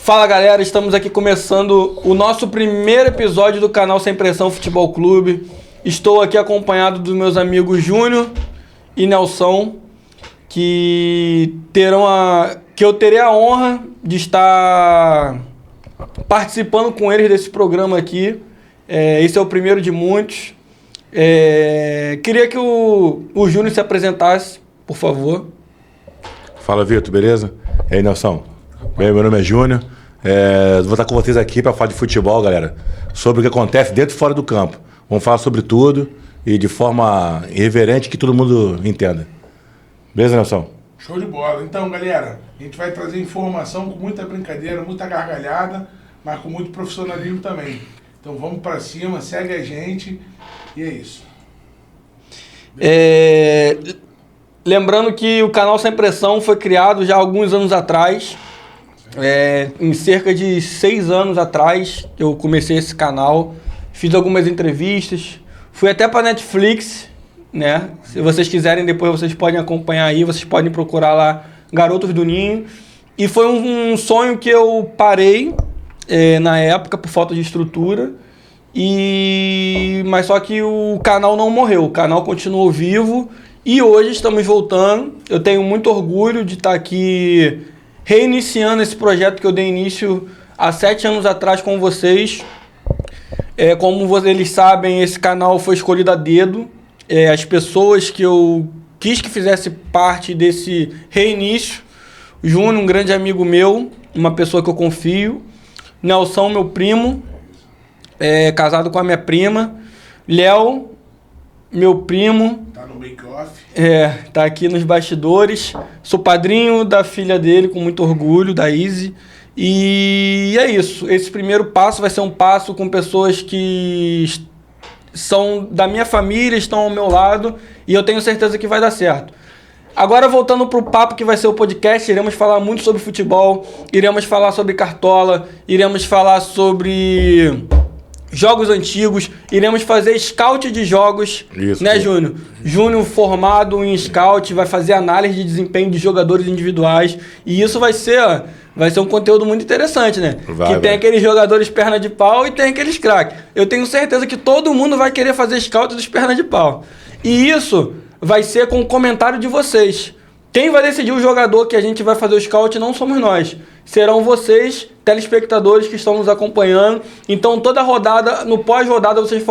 Fala galera, estamos aqui começando o nosso primeiro episódio do canal Sem Pressão Futebol Clube. Estou aqui acompanhado dos meus amigos Júnior e Nelson, que eu terei a honra de estar participando com eles desse programa aqui. Esse é o primeiro de muitos. Queria que o Júnior se apresentasse, por favor. Fala, Vitor, beleza? E aí, Nelson? Bem, meu nome é Júnior. Vou estar com vocês aqui para falar de futebol, galera, sobre o que acontece dentro e fora do campo. Vamos falar sobre tudo e de forma irreverente que todo mundo entenda. Beleza, Nelson? Show de bola. Então, galera, a gente vai trazer informação com muita brincadeira, muita gargalhada, mas com muito profissionalismo também. Então vamos para cima, segue a gente e é isso. Lembrando que o canal Sem Pressão foi criado já há alguns anos atrás. Em cerca de 6 anos atrás eu comecei esse canal, fiz algumas entrevistas, fui até para Netflix, né? Se vocês quiserem depois vocês podem acompanhar aí, vocês podem procurar lá Garotos do Ninho. E foi um sonho que eu parei na época por falta de estrutura, mas só que o canal não morreu, o canal continuou vivo e hoje estamos voltando. Eu tenho muito orgulho de estar aqui reiniciando esse projeto que eu dei início há 7 anos atrás com vocês. Como eles sabem, esse canal foi escolhido a dedo. As pessoas que eu quis que fizesse parte desse reinício: Júnior, um grande amigo meu, uma pessoa que eu confio; Nelson, meu primo, casado com a minha prima; Léo, meu primo, tá no make-off. Tá aqui nos bastidores. Sou padrinho da filha dele, com muito orgulho, da Izzy. E é isso. Esse primeiro passo vai ser um passo com pessoas que são da minha família, estão ao meu lado, e eu tenho certeza que vai dar certo. Agora, voltando para o papo que vai ser o podcast, iremos falar muito sobre futebol, iremos falar sobre cartola, iremos falar sobre jogos antigos, iremos fazer scout de jogos. Isso, né, Júnior? Júnior, formado em scout, vai fazer análise de desempenho de jogadores individuais, e isso vai ser um conteúdo muito interessante, né? Tem aqueles jogadores perna de pau e tem aqueles craques. Eu tenho certeza que todo mundo vai querer fazer scout dos perna de pau. E isso vai ser com o comentário de vocês. Quem vai decidir o jogador que a gente vai fazer o scout não somos nós. Serão vocês, telespectadores que estão nos acompanhando. Então, toda rodada, no pós-rodada, vocês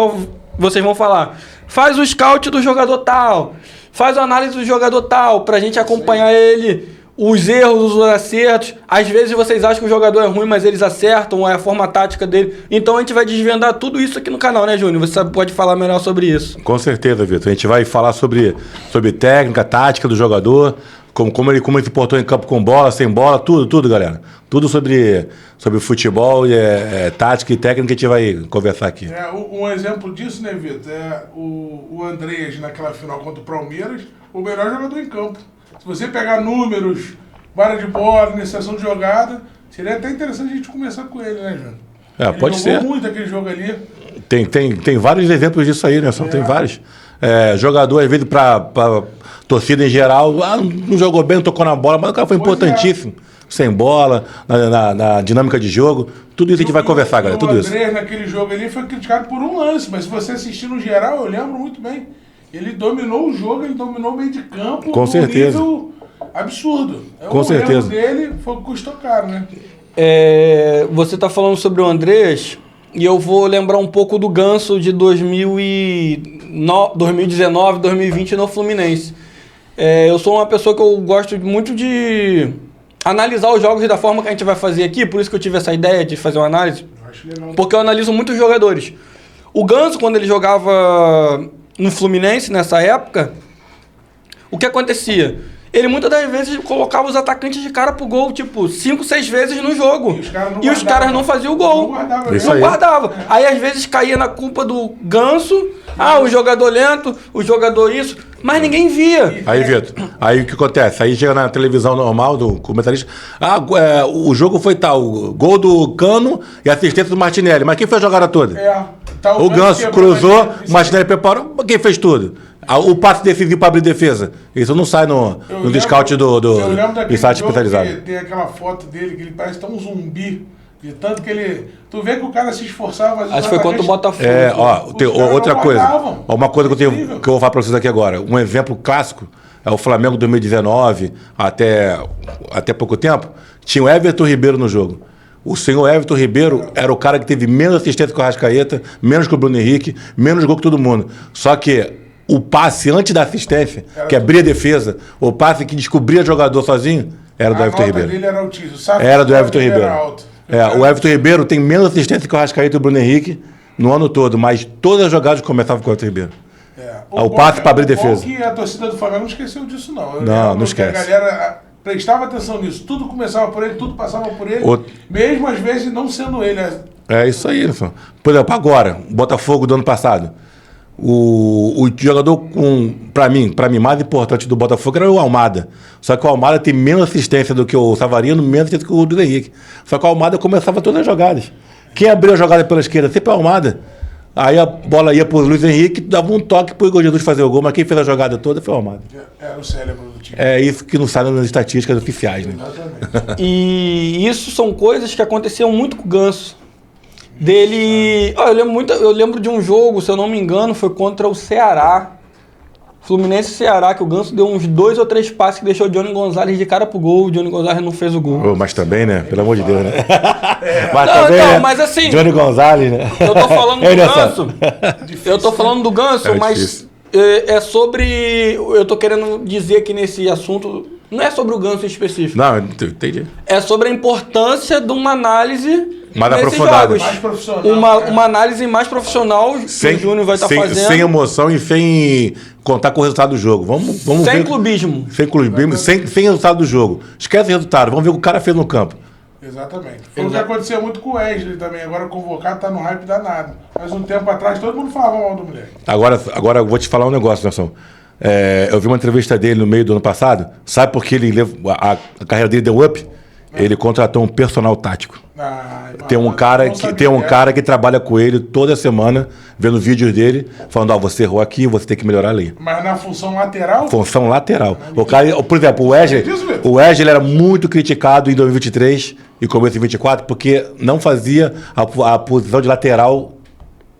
vão falar: faz o scout do jogador tal, faz a análise do jogador tal, pra gente acompanhar ele, os erros, os acertos. Às vezes vocês acham que o jogador é ruim, mas eles acertam, é a forma tática dele. Então a gente vai desvendar tudo isso aqui no canal, né, Júnior? Você pode falar melhor sobre isso. Com certeza, Vitor. A gente vai falar sobre técnica, tática do jogador, como ele se portou em campo com bola, sem bola, tudo, galera. Tudo sobre futebol, tática e técnica que a gente vai conversar aqui. Um exemplo disso, né, Vitor? O Andreas, naquela final contra o Palmeiras, o melhor jogador em campo. Se você pegar números, vara de bola, iniciação de jogada, seria até interessante a gente conversar com ele, né, Júnior? Pode ser. Ele jogou muito aquele jogo ali. Tem vários exemplos disso aí, né? Tem vários. Jogador, às vezes, para torcida em geral, não jogou bem, não tocou na bola, mas o cara foi importantíssimo. Sem bola, na dinâmica de jogo. Tudo isso a gente vai conversar, galera. Tudo isso. O Andrés, naquele jogo ali, foi criticado por um lance, mas se você assistir no geral, eu lembro muito bem. Ele dominou o jogo, ele dominou o meio de campo. Com certeza. Nível absurdo. Com certeza. O erro dele foi o que custou caro, né? Você está falando sobre o Andrés, e eu vou lembrar um pouco do Ganso de 2019, 2020 no Fluminense. Eu sou uma pessoa que eu gosto muito de analisar os jogos da forma que a gente vai fazer aqui, por isso que eu tive essa ideia de fazer uma análise. Porque eu analiso muitos jogadores. O Ganso, quando ele jogava no Fluminense, nessa época, o que acontecia? Ele muitas das vezes colocava os atacantes de cara pro gol, tipo, 5, 6 vezes no jogo. E os caras não faziam o gol. Não guardava. Aí às vezes caía na culpa do Ganso. O jogador lento, o jogador isso. Mas ninguém via. Aí, Vitor, aí o que acontece? Aí chega na televisão normal do comentarista. O jogo foi tal. Gol do Cano e assistência do Martinelli. Mas quem fez a jogada toda? O Ganso cruzou, o Martinelli preparou. Quem fez tudo? O passe decisivo para abrir defesa. Isso não sai no scout do site especializado. Tem aquela foto dele que ele parece tão um zumbi. De tanto que ele... Tu vê que o cara se esforçava... Mas acho que foi contra o Botafogo. Outra coisa. Uma coisa que eu vou falar para vocês aqui agora. Um exemplo clássico é o Flamengo 2019, até pouco tempo. Tinha o Everton Ribeiro no jogo. O senhor Everton Ribeiro era o cara que teve menos assistência que o Arrascaeta, menos que o Bruno Henrique, menos gol que todo mundo. Só que o passe antes da assistência, que abria a defesa, o passe que descobria jogador sozinho, era do Everton Ribeiro. Dele era altíssimo. Era do Everton Ribeiro. O Everton Ribeiro tem menos assistência que o Arrascaeta e o Bruno Henrique no ano todo, mas todas as jogadas começavam com o Everton Ribeiro. O passe para abrir defesa. Que a torcida do Flamengo não esqueceu disso, não. Não esquece. A galera prestava atenção nisso. Tudo começava por ele, tudo passava por ele, mesmo às vezes não sendo ele. É isso aí, Nelson. Por exemplo, agora, o Botafogo do ano passado. O jogador, para mim, mais importante do Botafogo era o Almada. Só que o Almada tem menos assistência do que o Savarino, menos assistência do que o Bruno Henrique. Só que o Almada começava todas as jogadas. Quem abriu a jogada pela esquerda? Sempre o Almada. Aí a bola ia pro Luiz Henrique, dava um toque pro Igor Jesus fazer o gol, mas quem fez a jogada toda foi o Almada. Era o cérebro do time. É isso que não sai nas estatísticas oficiais, né? Exatamente. E isso são coisas que aconteciam muito com o Ganso. Dele... eu lembro de um jogo, se eu não me engano, foi contra o Ceará. Fluminense e Ceará, que o Ganso deu uns 2 ou 3 passes que deixou o Johnny Gonzalez de cara pro gol. O Johnny Gonzalez não fez o gol. Mas também, né? Pelo amor de Deus, né? Mas assim... Johnny Gonzalez, né? Eu tô falando do Ganso. Eu tô falando do Ganso, mas é sobre... Eu tô querendo dizer aqui nesse assunto... Não é sobre o Ganso em específico. Não, entendi. É sobre a importância de uma análise... mais aprofundada. Mais profissional. Uma análise mais profissional que o Júnior vai estar fazendo. Sem emoção e sem contar com o resultado do jogo. Vamos sem ver. Clubismo. Sem clubismo, sem resultado do jogo. Esquece o resultado, vamos ver o que o cara fez no campo. Exatamente. Foi o que aconteceu muito com o Wesley também. Agora convocado, tá no hype danado. Mas um tempo atrás todo mundo falava mal do moleque. Agora eu vou te falar um negócio, Nelson. Eu vi uma entrevista dele no meio do ano passado. Sabe por que a carreira dele deu up? Ele contratou um personal tático. Tem um cara que trabalha com ele toda semana, vendo vídeos dele, falando, você errou aqui, você tem que melhorar ali. Mas na função lateral? Função lateral. O cara, por exemplo, o Wesley era muito criticado em 2023 e começo de 2024 porque não fazia a posição de lateral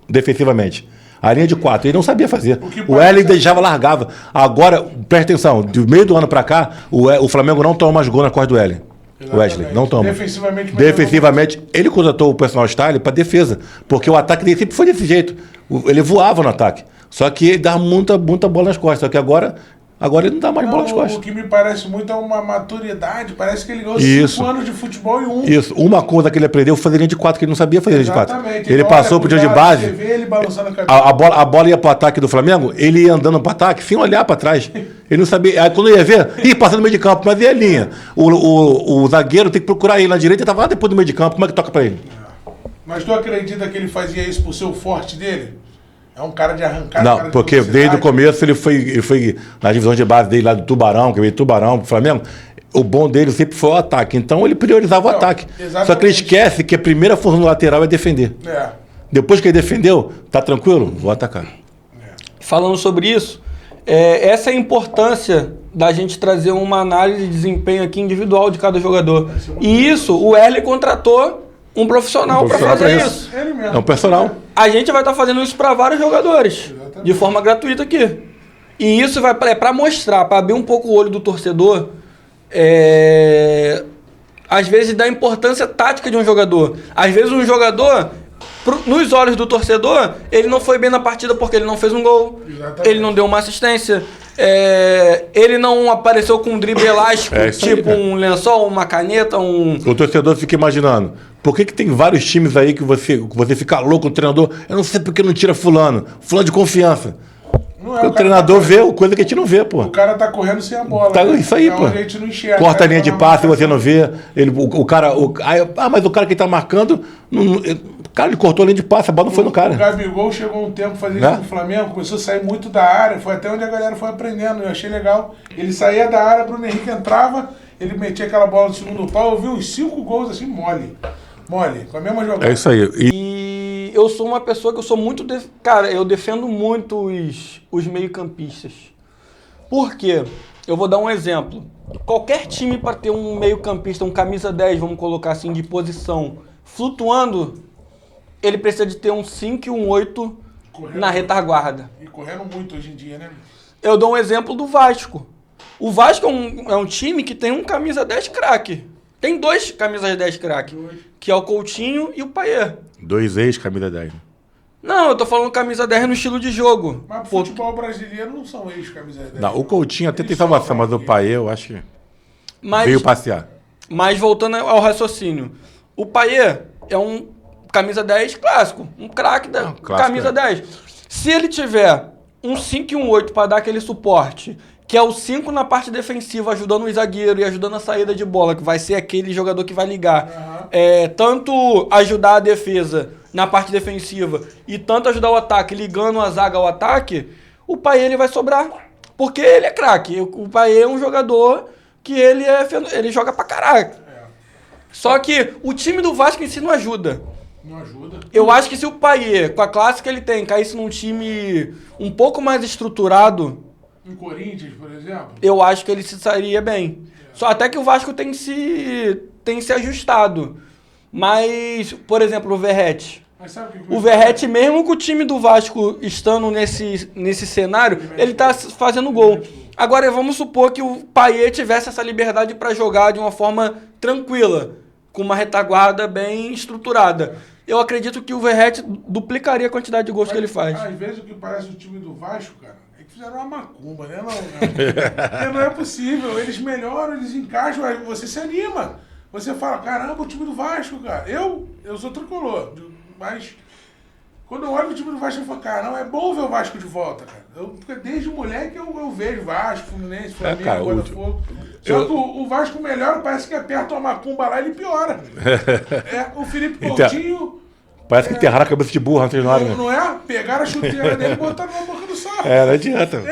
defensivamente. A linha de 4, ele não sabia fazer. O Wesley deixava, largava. Agora, presta atenção, do meio do ano pra cá, o Flamengo não toma mais gol na cor do Wesley. O Wesley, não toma. Defensivamente, ele contratou o personal style para defesa, porque o ataque dele sempre foi desse jeito. Ele voava no ataque. Só que ele dava muita bola nas costas. Só que agora ele não dá mais bola nas costas. O que me parece muito é uma maturidade. Parece que ele ganhou 5 anos de futebol e 1. Isso. Uma coisa que ele aprendeu foi fazer linha de 4, que ele não sabia fazer linha de 4. Ele então, passou pro dia de base. Ele balançando a a bola ia pro ataque do Flamengo, ele ia andando pro ataque sem olhar para trás. Ele não sabia. Aí quando ia ver, passando no meio de campo, mas e a linha? O zagueiro tem que procurar ele na direita e tava lá depois do meio de campo. Como é que toca para ele? Mas tu acredita que ele fazia isso por ser o forte dele? É um cara de arrancar. Não, porque desde o começo ele foi na divisão de base dele lá do Tubarão, que veio do Tubarão pro Flamengo. O bom dele sempre foi o ataque. Então ele priorizava o ataque. Exatamente. Só que ele esquece que a primeira função do lateral é defender. Depois que ele defendeu, tá tranquilo? Vou atacar. Falando sobre isso, essa é a importância da gente trazer uma análise de desempenho aqui individual de cada jogador. E isso, o Wesley contratou um profissional para fazer isso. Ele mesmo. É um personal. A gente vai estar fazendo isso para vários jogadores, de forma gratuita aqui. E isso é para mostrar, para abrir um pouco o olho do torcedor, às vezes da importância tática de um jogador. Às vezes um jogador, nos olhos do torcedor, ele não foi bem na partida porque ele não fez um gol, ele não deu uma assistência, ele não apareceu com um drible elástico, tipo um lençol, uma caneta, O torcedor fica imaginando, por que tem vários times aí que você fica louco, o treinador, eu não sei porque não tira fulano de confiança. O treinador vê coisa que a gente não vê, pô. O cara tá correndo sem a bola. Isso aí, pô. A gente não enxerga. Corta a linha de passe e você não vê. Mas o cara que tá marcando, ele cortou a linha de passe, a bola não foi no cara. O Gabigol chegou um tempo fazendo isso no Flamengo, começou a sair muito da área, foi até onde a galera foi aprendendo, eu achei legal. Ele saía da área, Bruno Henrique entrava, ele metia aquela bola no segundo pau, eu vi uns 5 gols assim, mole, com a mesma jogada. É isso aí. E eu sou uma pessoa que eu sou muito... Cara, eu defendo muito os meio-campistas. Por quê? Eu vou dar um exemplo. Qualquer time para ter um meio-campista, um camisa 10, vamos colocar assim, de posição, flutuando, ele precisa de ter um 5 e um 8 na retaguarda. E correndo muito hoje em dia, né? Eu dou um exemplo do Vasco. O Vasco é um time que tem um camisa 10 craque. Tem 2 camisas 10 craque, que é o Coutinho e o Payet. 2 ex-camisa 10. Não, eu tô falando camisa 10 no estilo de jogo. Mas pro futebol brasileiro não são ex-camisa 10. Não, o Coutinho até tem salvação, mas o Payet eu acho que veio passear. Mas voltando ao raciocínio, o Payet é um camisa 10 clássico, um craque da camisa 10. Se ele tiver um 5 e um 8 para dar aquele suporte, que é o 5 na parte defensiva, ajudando o zagueiro e ajudando a saída de bola, que vai ser aquele jogador que vai ligar. Tanto ajudar a defesa na parte defensiva e tanto ajudar o ataque, ligando a zaga ao ataque, o Payet ele vai sobrar. Porque ele é craque. O Payet é um jogador que ele joga pra caralho. Só que o time do Vasco em si não ajuda. Não ajuda. Eu acho que se o Payet, com a classe que ele tem, caísse num time um pouco mais estruturado... Em Corinthians, por exemplo? Eu acho que ele se sairia bem. Só até que o Vasco tem se ajustado. Mas, por exemplo, o Verratti. O Verratti, mesmo com o time do Vasco estando nesse cenário, ele tá fazendo gol. Agora, vamos supor que o Payet tivesse essa liberdade para jogar de uma forma tranquila, com uma retaguarda bem estruturada. Eu acredito que o Verratti duplicaria a quantidade de gols que ele faz. Às vezes o que parece o time do Vasco, cara, é que fizeram uma macumba, né? Não é possível. Eles melhoram, eles encaixam, aí você se anima. Você fala, caramba, o time do Vasco, cara. Eu sou tricolor, mas quando eu olho o time do Vasco, eu falo, caramba, é bom ver o Vasco de volta, cara. Porque desde moleque eu vejo Vasco, Fluminense, Flamengo, Botafogo. Só que o Vasco melhora, parece que aperta uma macumba lá e ele piora. O Felipe Coutinho... Parece que enterraram a cabeça de burro antes de nada, né? Não é? Pegaram a chuteira dele e botaram na boca do saco. Não adianta.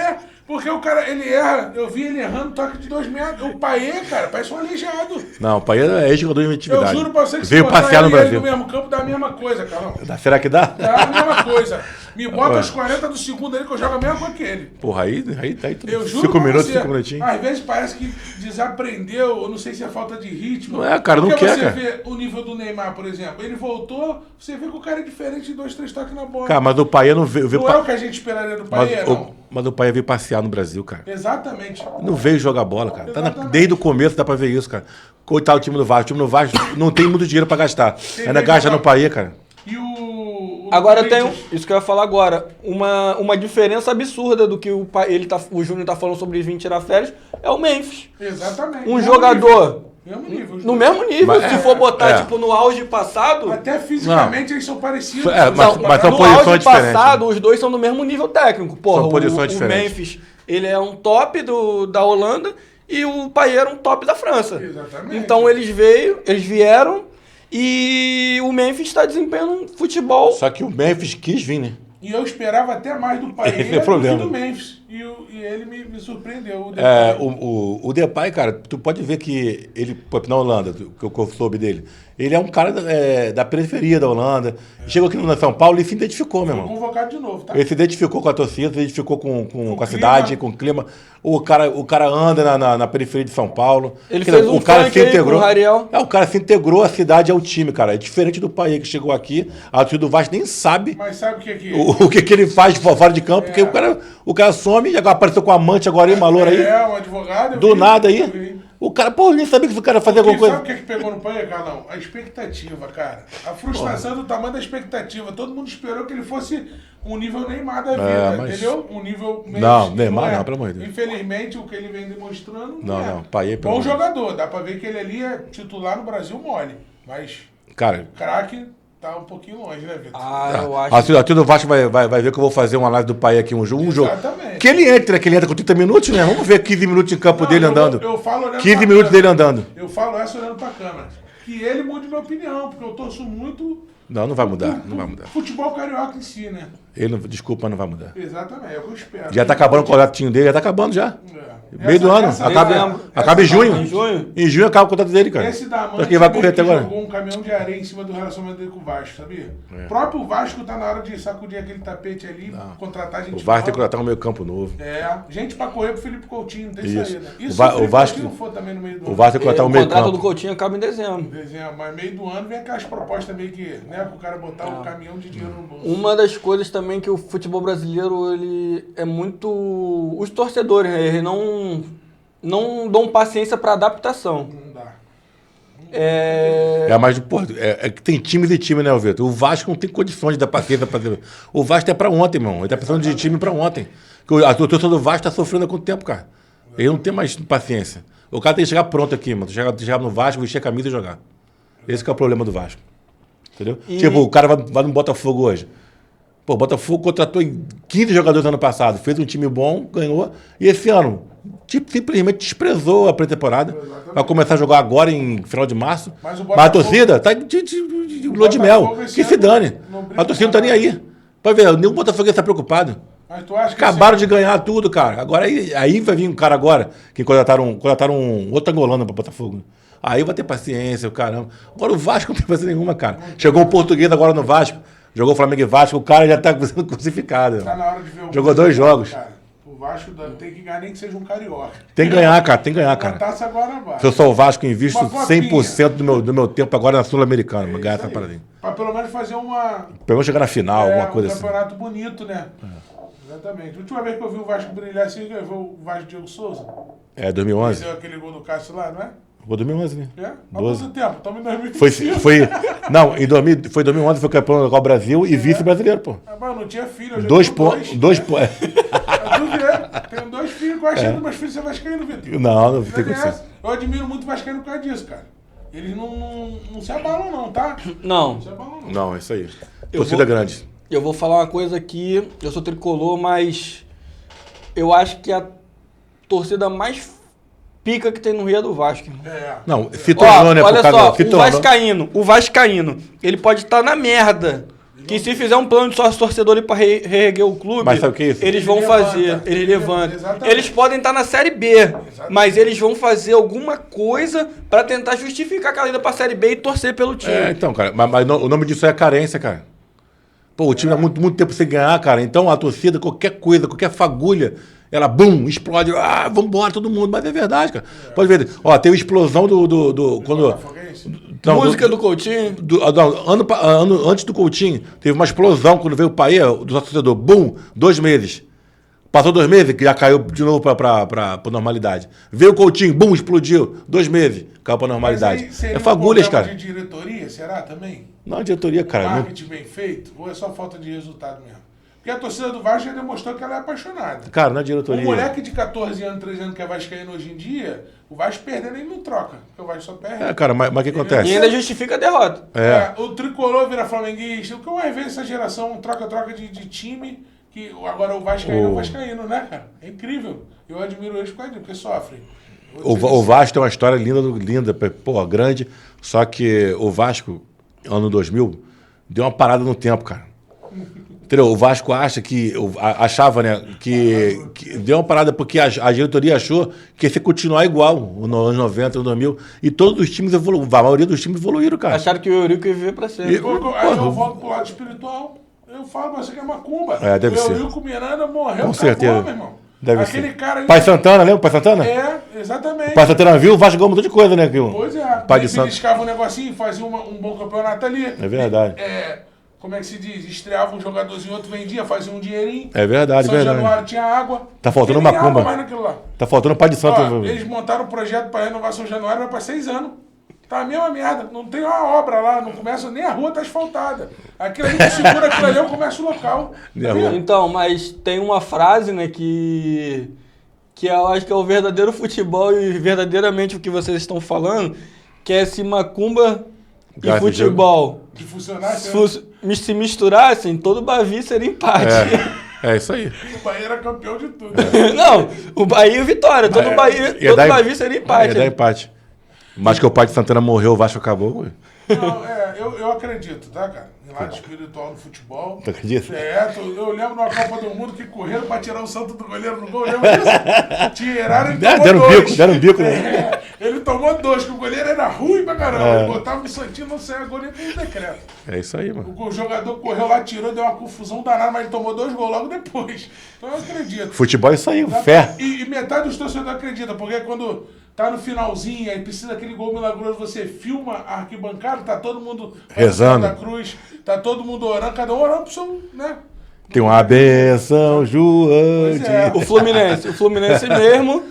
Porque o cara, ele erra, eu vi ele errando toque de 2 metros. O Payet, cara, parece um aleijado. Não, o Payet é jogador de atividade. Eu juro pra você que veio passear no Brasil. No mesmo campo dá a mesma coisa, Carlão. Será que dá? Dá a mesma coisa. Me bota aos 40 do segundo ali que eu jogo a mesma coisa que ele. Porra, aí tá aí. Eu juro 5 minutos, você, 5 minutinhos. Às vezes parece que desaprendeu, eu não sei se é falta de ritmo. Não é, cara, não quer, cara. Porque você vê o nível do Neymar, por exemplo. Ele voltou, você vê que o cara é diferente de 2, 3 toques na bola. Cara, mas o Payet não veio... Não é o que a gente esperaria do Payet, não. Mas o Payet veio passear no Brasil, cara. Exatamente. Não veio jogar bola, cara. Desde o começo dá pra ver isso, cara. Coitado do time do Vasco. O time do Vasco não tem muito dinheiro pra gastar. Ainda gasta no Payet, cara. E o agora tem isso que eu ia falar agora. Uma diferença absurda do que o Júnior tá falando sobre vir tirar férias é o Memphis. Exatamente. Um jogador... Mesmo nível, no mesmo nível, se for botar tipo no auge passado... Até fisicamente eles são parecidos. Mas são no posições auge diferentes. Passado, os dois são do mesmo nível técnico. Porra, são posições o diferentes. Memphis, ele é um top da Holanda e o Payet era um top da França. Exatamente. Então eles vieram e o Memphis está desempenhando um futebol... Só que o Memphis quis vir, né? E eu esperava até mais do Payet Esse é o problema. do Memphis. E ele me surpreendeu. O Depay, cara, tu pode ver que ele, na Holanda, que eu soube dele, ele é um cara da periferia da Holanda. Chegou aqui no São Paulo e se identificou, meu irmão. Foi convocado de novo, tá? Ele se identificou com a torcida, se identificou com a cidade, com o clima. O cara anda na periferia de São Paulo. Ele fez um cara se integrou. com o Ariel. O cara se integrou à cidade, ao time, cara. É diferente do Payet que chegou aqui, a torcida do Vasco nem sabe. Mas sabe o que o que ele faz fora de campo, porque o cara some e agora apareceu com a amante agora aí, uma loura aí. Um advogado. Do nada aí. O cara, nem sabia que o cara fazia alguma coisa. Sabe o que pegou no Payet, Carlão? A expectativa, cara. A frustração do tamanho da expectativa. Todo mundo esperou que ele fosse um nível Neymar da vida, entendeu? Um nível... Não, Neymar não, pelo amor de Deus. Infelizmente, o que ele vem demonstrando não, Payet... Bom jogador, dá pra ver que ele ali é titular no Brasil mole. Mas, cara, craque... Tá um pouquinho longe, né, Vitor? Eu acho. A torcida do Vasco vai ver que eu vou fazer uma live do Payet aqui, um jogo. Exatamente. Que ele entra com 30 minutos, né? Vamos ver 15 minutos em campo dele andando. Eu falo olhando 15 minutos dele andando. Eu falo essa olhando pra câmera. Que ele mude minha opinião, porque eu torço muito... Não vai mudar, não vai mudar. Futebol carioca em si, né? Desculpa, não vai mudar. Exatamente, é o que eu espero. Já tá acabando o contratinho dele, já tá acabando já. Meio do ano. Acaba em junho. Em junho? Em junho acaba o contrato dele, cara. Esse da Pra quem vai correr até agora. jogou um caminhão de areia em cima do relacionamento dele com o Vasco, sabia? O próprio Vasco tá na hora de sacudir aquele tapete ali, contratar gente O Vasco tem que nova. contratar um meio campo novo. Gente pra correr pro Felipe Coutinho, não tem Isso. saída. Isso O se o Felipe Vasco- Coutinho for também no meio do O Vasco tem que contratar um O meio contrato do campo. Coutinho acaba em dezembro. Dezembro, mas meio do ano vem aquelas propostas meio que, né, pro cara botar um caminhão de dinheiro no bolso. Uma das coisas também que o futebol brasileiro, ele é muito... Os torcedores, né, eles não dão paciência para adaptação. Não dá. Mas, pô, é que tem times e time, né, Vitor? O Vasco não tem condições de dar paciência pra fazer. O Vasco é pra ontem, irmão. Ele tá precisando de time pra ontem. A torcida do Vasco tá sofrendo há quanto tempo, cara? Ele não tem mais paciência. O cara tem que chegar pronto aqui, mano. Chegar no Vasco, vestir a camisa e jogar. Esse que é o problema do Vasco. Entendeu? Tipo, o cara vai no Botafogo hoje. Pô, o Botafogo contratou 15 jogadores ano passado, fez um time bom, ganhou. E esse ano, simplesmente desprezou a pré-temporada. Vai começar a jogar agora em final de março. Mas o Mas a Botafogo- torcida tá de lua de mel. Botafogo esse Que se ano dane. não brinca A torcida não tá nem aí. Pode ver, nenhum Botafogo está preocupado. Mas tu acha que Acabaram de ganhar tudo, cara. Agora aí vai vir um cara agora que contrataram um outro angolano para Botafogo. Aí vai ter paciência, o caramba. Agora o Vasco não tem paciência nenhuma, cara. Chegou um português agora no Vasco, jogou Flamengo e Vasco, o cara já tá sendo crucificado. tá na hora de ver o Jogou 2 jogos. Cara, o Vasco tem que ganhar nem que seja um carioca. Tem que ganhar, cara, tem que ganhar, A cara. taça agora vai. Se eu sou o Vasco, eu invisto Uma copinha. 100% do meu tempo agora na Sul-Americana, pra ganhar essa paradinha. Pra pelo menos fazer uma. Pelo menos chegar na final, alguma coisa um assim. campeonato bonito, né? Exatamente. A última vez que eu vi o Vasco brilhar assim, eu vi o Vasco Diego Souza. É, 2011? Deu aquele gol do Cássio lá, não é? Foi 2011, né? É? Há 12. quanto tempo? Estamos em 2025. Não, foi 2011, foi campeão da Copa Brasil e vice-brasileiro, pô. Ah, mas eu não tinha filho, eu já 2 tenho pontos. 2 pontos. Tu vê, tenho 2 filhos, que eu achei que meus filhos ser vascaíno, Vitor. Não tem Verdade é condição. essa. Eu admiro muito o vascaíno por causa disso, cara. Eles não se abalam não, tá? Não. Não se abalam não. Não, é isso aí. Torcida grande. Eu vou falar uma coisa aqui, eu sou tricolor, mas eu acho que a torcida mais pica que tem no Rio é do Vasco. Irmão. Não, se tornou, né, olha por causa só, se tornou. o Vascaíno, ele pode estar na merda. Que se fizer um plano de sócio torcedor ali pra reerguer o clube, Mas sabe o que é isso? eles vão Ele fazer, levanta. eles levantam. Exatamente. Eles podem estar na Série B, mas eles vão fazer alguma coisa pra tentar justificar aquela ida pra Série B e torcer pelo time. Então, cara, mas o nome disso é carência, cara. Pô, o time há muito tempo sem ganhar, cara. Então a torcida, qualquer coisa, qualquer fagulha, ela, bum, explode. Ah, vambora, todo mundo. Mas é verdade, cara. Pode ver. Ó, teve explosão quando... Botafoguense? Não, Música do Coutinho. Antes do Coutinho, teve uma explosão quando veio o Paê, do torcedor. Bum, 2 meses. Passou 2 meses, que já caiu de novo pra normalidade. Veio o Coutinho, bum, explodiu. 2 meses, caiu pra normalidade. Mas aí seria É fagulhas, um problema cara. de diretoria, será também? Não, a diretoria, cara. Não... Marketing bem feito? Ou é só falta de resultado mesmo? Porque a torcida do Vasco já demonstrou que ela é apaixonada. Cara, não é Um diretoria. moleque de 14 anos, 13 anos que é vascaíno hoje em dia, o Vasco perdendo ele não troca. Porque o Vasco só perde. Cara, mas o que acontece? E ainda justifica a derrota. O tricolor vira flamenguista. O que eu mais vejo essa geração troca-troca de time, que agora o Vascaíno é o Vascaíno, né, cara? É incrível. Eu admiro eles por causa disso, porque sofrem. O Vasco tem uma história linda, pô, grande. Só que o Vasco, ano 2000, deu uma parada no tempo, cara. Entendeu? O Vasco achava, né, que deu uma parada porque a diretoria achou que ia se continuar igual nos anos 90, no 2000. E todos os times evoluíram, a maioria dos times evoluíram, cara. Acharam que o Eurico ia viver pra sempre. Aí eu volto pro lado espiritual. Eu falo, mas isso aqui é macumba. Deve ser. O Eurico Miranda morreu, Com certeza. meu irmão. Deve Aquele ser. cara aí. Pai Santana, lembra o Pai Santana? Exatamente. O Pai Santana viu, o Vasco ganhou um montão de coisa, né? Pois é. Pai de Ele Santos. beliscava um negocinho, fazia um bom campeonato ali. É verdade. Como é que se diz? Estreava um jogadorzinho, outro vendia, fazia um dinheirinho. É verdade, São verdade. Januário tinha água. Tá faltando Não tem nem macumba. água mais naquilo lá. Tá faltando o Pai de Santos. Ó, eles montaram um projeto para renovar São Januário, vai para 6 anos. Tá a mesma merda. Não tem uma obra lá, não começa, nem a rua tá asfaltada. Aquilo ali que segura aquilo ali é o comércio local. Nem a rua. Então, mas tem uma frase, né, que eu acho que é o verdadeiro futebol e verdadeiramente o que vocês estão falando, que é se macumba e Gás de futebol De funcionar, se misturassem, todo Bavi seria empate. É isso aí. o Bahia era campeão de tudo. Não, o Bahia e Vitória, todo Bavi seria empate. Ia dar empate. Mas que o Pai de Santana morreu, o Vasco acabou. Não, eu acredito, tá, cara? Em lado espiritual no futebol. Tu acredita? Eu lembro numa Copa do Mundo que correram pra tirar o santo do goleiro no gol. Lembra disso? Tiraram e tomou Deram dois. deram um bico, né? Ele tomou 2, que o goleiro era ruim pra caramba. Ele botava o santinho, não saia gol nem com o decreto. É isso aí, mano. O jogador correu lá, tirou, deu uma confusão danada, mas ele tomou 2 gols logo depois. Então eu acredito. Futebol é isso aí, fé. E metade dos torcedores acredita, porque quando tá no finalzinho, aí precisa daquele gol milagroso, você filma a arquibancada, tá todo mundo Rezando. da cruz, tá todo mundo orando, cada um orando pro seu, né? Tem uma benção, João. Pois é. O Fluminense mesmo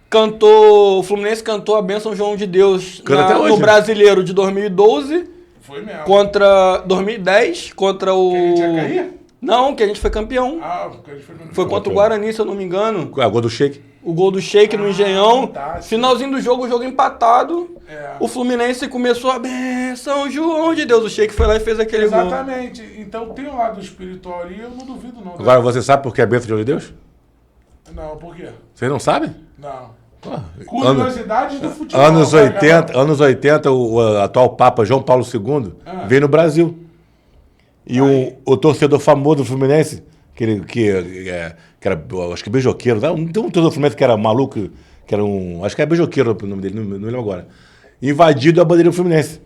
cantou. O Fluminense cantou a bênção João de Deus Canta até hoje. no Brasileiro de 2012 Foi mesmo. contra 2010 contra o. Que a gente ia cair? Não, que a gente foi campeão. Ah, porque a gente foi no Foi contra o Guarani, se eu não me engano. A gol do Sheik. O gol do Sheik no Engenhão. tá, sim. Finalzinho do jogo, o jogo empatado. É. O Fluminense começou a benção João de Deus. O Sheik foi lá e fez aquele gol. Exatamente. Então tem um lado espiritual ali, eu não duvido não. Agora, você sabe por que é a bênção de Deus? Não, por quê? Vocês não sabem? Não. Pô, Curiosidades do futebol. Anos vai, 80, cara. anos 80, o atual Papa João Paulo II veio no Brasil. E o torcedor famoso do Fluminense, que era, acho que beijoqueiro, tem um torcedor do Fluminense que era maluco, que era acho que era beijoqueiro o nome dele, não lembro agora. Invadido a bandeira do Fluminense.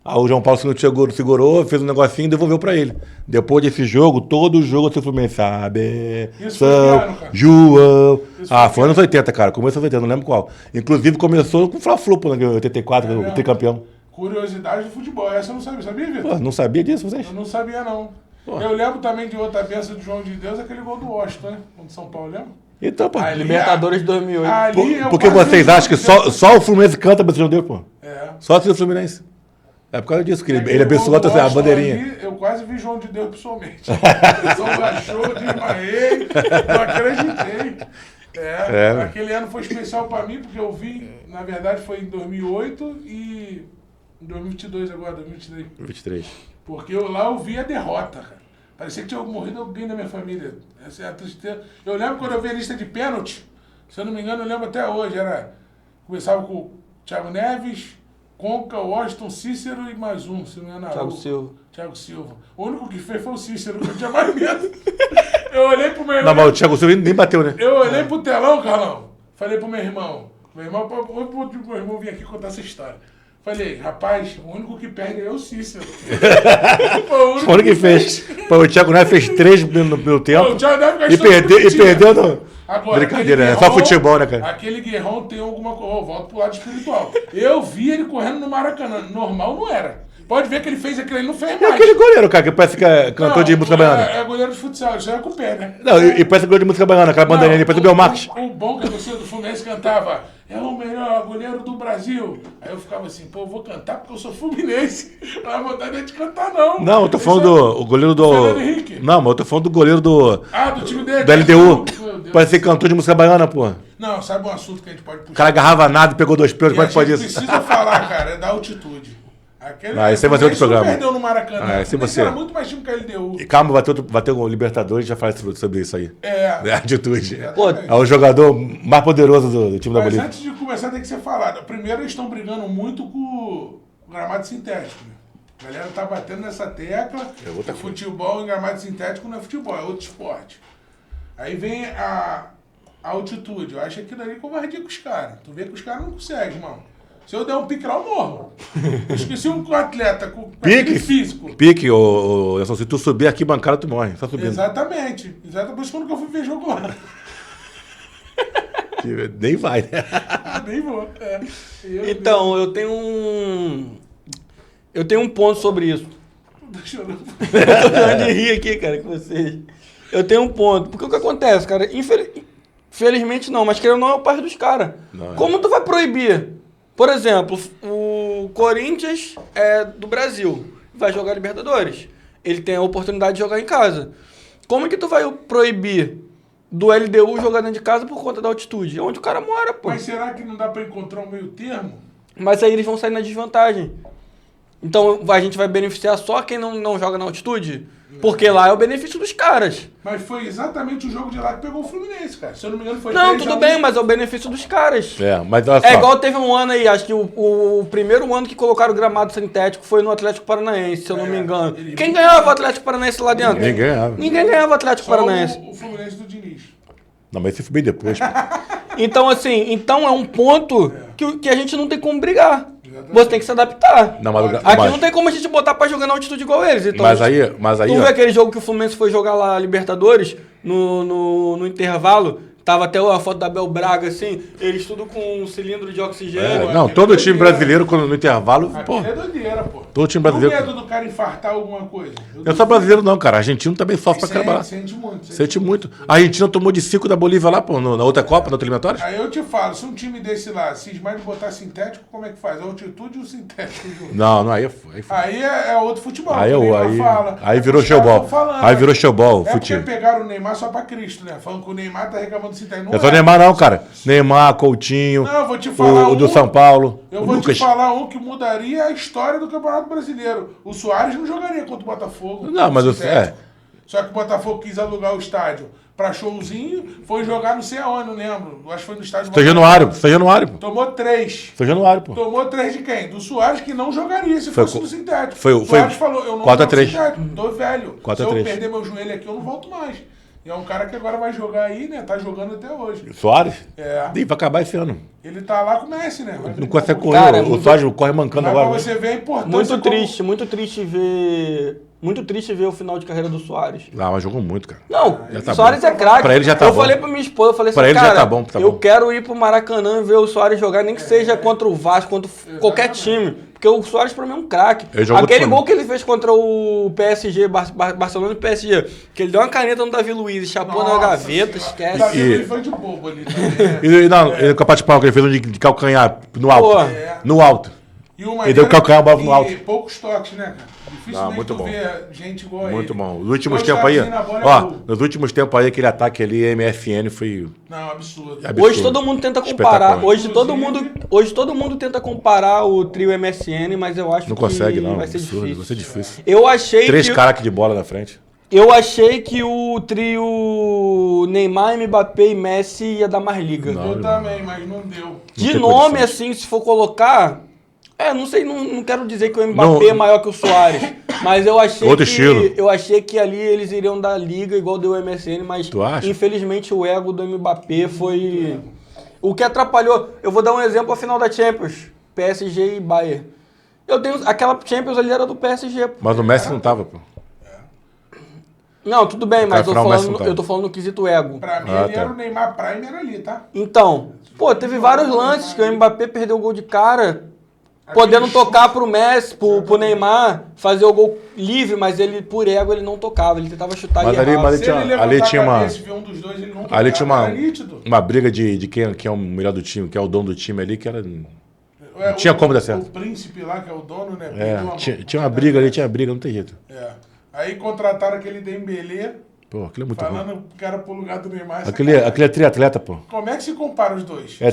Aí o João Paulo II segurou, fez um negocinho e devolveu pra ele. Depois desse jogo, todo jogo do Fluminense, sabe? Isso foi que ano, cara? João. Isso Foi foi anos 80, cara. Começo anos 80, não lembro qual. Inclusive começou com o Fla-Flu, pô, em 84, o tricampeão. Curiosidade do futebol. Essa eu não sabia. Sabia, Vitor? Pô, não sabia disso, vocês? Eu não sabia, não. Pô. Eu lembro também de outra bênção de João de Deus, aquele gol do Washington, né? Contra São Paulo, lembra? Então, pô. Ali- Libertadores de 2008. Ali eu Porque quase vocês vi acham que João de só o Fluminense canta a bênção de Deus, pô? É. Só o Fluminense. É por causa disso, que ele Aquele abençoou gol do a Washington bandeirinha. ali, eu quase vi João de Deus pessoalmente. O pessoal baixou, desmaiei, não acreditei. Aquele ano foi especial pra mim, porque eu vi, na verdade foi em 2008 e em 2022 agora, 2023. 23. Porque lá eu vi a derrota, cara. Parecia que tinha morrido alguém da minha família. Essa é a tristeza. Eu lembro quando eu vi a lista de pênalti, se eu não me engano, eu lembro até hoje, começava com o Thiago Neves, Conca, Washington, Cícero e mais um, se não me engano. Thiago Silva. Thiago Silva. O único que fez foi o Cícero, que eu tinha mais medo. Eu olhei pro meu irmão. Não, mas o Thiago Silva nem bateu, né? Eu olhei pro telão, Carlão. Falei pro meu irmão. Meu irmão vir aqui contar essa história. Falei, rapaz, o único que perde é o Cícero. Foi o O único que fez. Pô, o Thiago Neves fez 3 no meu tempo. Pô, o Thiago Neves E gastou perdeu no. Agora, Brincadeira, aquele é só Guerrão- futebol, né, cara? Aquele Guerrão tem alguma coisa. Eu volto pro lado espiritual. Eu vi ele correndo no Maracanã. Normal não era. Pode ver que ele fez aquilo, ele não fez É mais. aquele goleiro, cara, que parece que é cantor de música baiana. É goleiro de futsal, isso é com o pé, né? Não, e parece goleiro de música baiana, aquela bandeirinha ali, parece o Belmarques. O bom que a torcida do Fluminense cantava, é o melhor goleiro do Brasil. Aí eu ficava assim, pô, eu vou cantar porque eu sou fluminense. Não dá vontade de cantar, não. Não, eu tô falando do goleiro do. Fernando Henrique. Não, mas eu tô falando do goleiro do. Ah, do time dele? Do LDU. Meu Deus. Parece cantor de música baiana, pô. Não, sabe um assunto que a gente pode puxar? O cara agarrava nada e pegou 2 pênaltis, E a como é que pode gente isso? precisa falar, cara, é da altitude. Aquele Ah, esse aí vai ser outro programa. perdeu no Maracanã. Ah, esse O Fluminense você. era muito mais time que a LDU. E calma, vai ter o Libertadores, já fala sobre isso aí. É. É a atitude. Pô, É o jogador mais poderoso do time da Mas Bolívia. antes de começar tem que ser falado. Primeiro eles estão brigando muito com o gramado sintético. Né? A galera tá batendo nessa tecla. É outra que coisa. futebol em gramado sintético não é futebol, é outro esporte. Aí vem a altitude. Eu acho aquilo ali covardia com os caras. Tu vê que os caras não conseguem, irmão. Se eu der um pique lá, eu morro. Eu esqueci um atleta com aquele físico. Pique, se tu subir aqui, bancada, tu morre. Só subindo. Exatamente. Por isso quando eu fui ver jogo lá. Nem vai, né? Nem vou. É. Então, eu tenho um ponto sobre isso. Tô chorando. Eu tô querendo de rir aqui, cara, com vocês. Eu tenho um ponto. Porque o que acontece, cara? Felizmente não, mas querendo ou não é o pai dos caras. Não, é. Como tu vai proibir? Por exemplo, o Corinthians é do Brasil, vai jogar Libertadores. Ele tem a oportunidade de jogar em casa. Como que tu vai proibir do LDU jogar dentro de casa por conta da altitude? É onde o cara mora, pô. Mas será que não dá pra encontrar um meio termo? Mas aí eles vão sair na desvantagem. Então a gente vai beneficiar só quem não joga na altitude? Porque lá é o benefício dos caras. Mas foi exatamente o jogo de lá que pegou o Fluminense, cara. Se eu não me engano, foi Não, 3 a tudo 1. bem, mas é o benefício dos caras. Mas olha só. É igual teve um ano aí, acho que o primeiro ano que colocaram o gramado sintético foi no Atlético Paranaense, se eu não me engano. Quem ganhava o Atlético Paranaense lá dentro? Ninguém ganhava. Ninguém ganhava o Atlético Só Paranaense. o Fluminense do Diniz. Não, mas esse foi bem depois. Pô. Então, assim, é um ponto que a gente não tem como brigar. Você tem que se adaptar. Não, mas, Aqui não tem como a gente botar pra jogar na altitude igual eles. Então, mas aí, tu vê ó, aquele jogo que o Fluminense foi jogar lá Libertadores, no intervalo, tava até a foto da Abel Braga, assim, eles tudo com um cilindro de oxigênio. não, todo time brasileiro, quando no intervalo, pô, Aquilo é doideira, pô. todo time O brasileiro. medo do cara infartar alguma coisa. Não é só brasileiro não, cara. Argentino também sofre pra caramba. Sente muito. Sente muito. A Argentina tomou de 5 da Bolívia lá, pô, na outra Copa, na outra eliminatória. Aí eu te falo, se um time desse lá cismar de botar sintético, como é que faz? A altitude e o sintético junto? Não, aí foi. Aí é outro futebol. Aí, que o Neymar fala. aí É virou que os caras showball. tão falando, Aí né? virou showball, É porque futebol. pegaram o Neymar só pra Cristo, né? Falando que o Neymar tá reclamando do sintético. Não é só Neymar não, cara. Neymar, Coutinho, Não, eu vou te falar o do um- São Paulo, Eu o vou Lucas. te falar um que mudaria a história do Campeonato Brasileiro. O Soares não jogaria contra o Botafogo. Não, mas sintético. Só que o Botafogo quis alugar o estádio pra showzinho, foi jogar não sei aonde, não lembro. Acho que foi no estádio São Januário, pô. Tomou 3. São Januário, pô. Tomou 3 de quem? Do Soares, que não jogaria se Foi fosse co- no sintético. foi- o Soares foi falou, eu não 4 a jogo 3. sintético, tô velho. 4 a Se eu 3. perder meu joelho aqui, eu não volto mais. E é um cara que agora vai jogar aí, né? Tá jogando até hoje. Soares? É. Ih, vai acabar esse ano. Ele tá lá com o Messi, né? Não consegue correr. Cara, o Soares corre mancando Mas pra agora. você ver a importância. Muito como- triste, muito triste ver o final de carreira do Soares. Ah, mas jogou muito, cara. Não, Já tá Soares bom. é craque. Pra ele já tá eu bom. falei pra minha esposa, eu falei Pra assim, ele já cara, tá bom, tá eu bom. quero ir pro Maracanã e ver o Soares jogar, nem que seja contra o Vasco, contra qualquer time. Porque o Soares pra mim é um craque. Ele jogou Aquele tudo. gol que ele fez contra o PSG, Barcelona e PSG, que ele deu uma caneta no Davi Luiz e chapou na Nossa gaveta, Senhora. esquece. Davi E- Luiz foi de bobo ali também, né? E não, ele com a parte de pau que ele fez um de calcanhar no alto. Pô. No alto. E uma Ele deu o calcanhar, bola no alto. E poucos toques, né, cara? Dificilmente muito tu bom. vê gente igual a Muito ele. bom. Nos últimos Dois tempos aí, toquinhos na bola é ó, gol. nos últimos tempos aí, aquele ataque ali, MFN, foi Não, absurdo. absurdo. Hoje todo mundo tenta comparar. Espetacular. Hoje todo mundo tenta comparar o trio MSN, mas eu acho Não que consegue, não. vai ser Absurdo, difícil. vai ser difícil. Eu achei 3 que caras de bola na frente. eu achei que o trio Neymar, Mbappé e Messi ia dar mais liga. Não. Eu também, mas não deu. De tem nome, condições. assim, se for colocar. Não sei, não quero dizer que o Mbappé Não. é maior que o Soares. Mas eu achei Outro que. estilo. Eu achei que ali eles iriam dar liga igual deu o MSN, mas Tu acha? infelizmente o ego do Mbappé foi. O que atrapalhou. Eu vou dar um exemplo a final da Champions. PSG e Bayern. Aquela Champions ali era do PSG. Pô. Mas o Messi não tava, pô. Não, tudo bem, mas Afinal, o Messi não tá. eu tô falando no quesito ego. Pra mim, Ah, ele tá. era o Neymar Prime, era ali, tá? Então, pô, teve vários lances que o Mbappé perdeu o gol de cara, podendo tocar pro Messi, pro Neymar, fazer o gol livre, mas ele, por ego, ele não tocava, ele tentava chutar Mas e ali- errava. mas Se tinha- ele levantar ali tinha a uma- cabeça e ver um dos dois, ele não Ali tocava, tinha era nítido. uma briga de quem é o melhor do time, que é o dono do time ali, que era. É, tinha como dar O certo. príncipe lá, que é o dono, né? É, perdeu a tinha mão. uma briga ali, tinha briga, não tem jeito. É. Aí contrataram aquele Dembélé, Pô, aquilo é muito bom. falando que era pro lugar do Neymar. Aquele sacanagem. é triatleta, pô. Como é que se compara os dois? É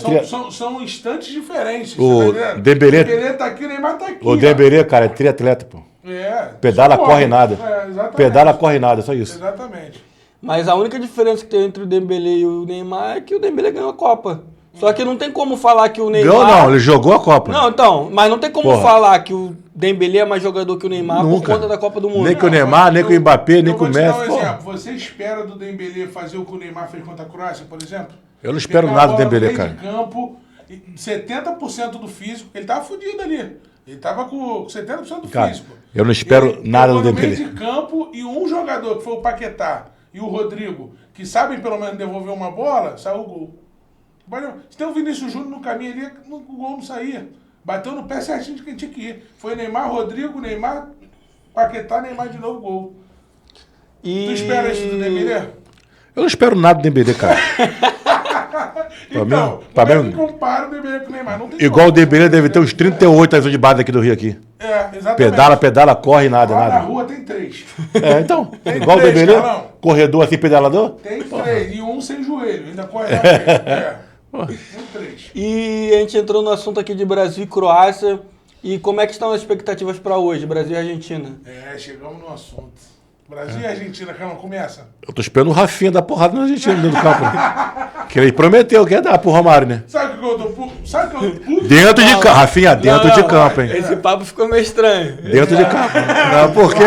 São instantes diferentes. O você tá entendendo? Dembélé- O Dembélé tá aqui, o Neymar tá aqui. O ó. Dembélé, cara, é triatleta, pô. É. Pedala, Só corre nada. É, exatamente. Pedala, corre nada, só isso. Exatamente. Mas a única diferença que tem entre o Dembélé e o Neymar é que o Dembélé ganhou a Copa. Só que não tem como falar que o Neymar... Não, ele jogou a Copa. Não, então, mas não tem como Porra. falar que o Dembélé é mais jogador que o Neymar por Nunca. conta da Copa do Mundo. Nem que o Neymar, nem que o Mbappé, nem eu que o vou te dar Messi. um Pô, exemplo. Você espera do Dembélé fazer o que o Neymar fez contra a Croácia, por exemplo? eu não espero Pegar a nada do bola no Dembélé, meio de cara. campo, e 70% do físico, ele tava fudido ali. Ele tava com 70% do Cara, físico. eu não espero Ele nada pegou do no meio Dembélé. de campo e um jogador, que foi o Paquetá, e o Rodrigo, que sabem pelo menos devolver uma bola, saiu o gol. Olha, se tem o Vinícius Júnior no caminho ali, o gol não saía. Bateu no pé certinho de quem tinha que ir. Foi Neymar, Rodrigo, Neymar, Paquetá, Neymar de novo, gol. E... Tu espera isso do Dembélé? Eu não espero nada do Dembélé, cara. Então, pra como é mim- que compara o Dembélé com o Neymar? Não tem Igual o como. Dembélé deve ter uns 38 anos de base aqui do Rio aqui. É, exatamente. Pedala, corre, nada, Lá na nada. rua tem 3. É, então. Tem Igual o 3, Dembélé, Carlão. corredor assim, pedalador. Tem 3. E um sem joelho. Ainda corre na frente. É. Tem 3. E a gente entrou no assunto aqui de Brasil e Croácia. E como é que estão as expectativas para hoje, Brasil e Argentina? É, chegamos no assunto. Brasil e Argentina, que não começa? Eu tô esperando o Rafinha dar porrada na Argentina dentro do campo. Né? Que ele prometeu que ia dar pro Romário, né? Sabe o que eu tô puto? Dentro de campo. Rafinha, dentro de campo, hein? Esse papo ficou meio estranho. Dentro de campo. Não, porque...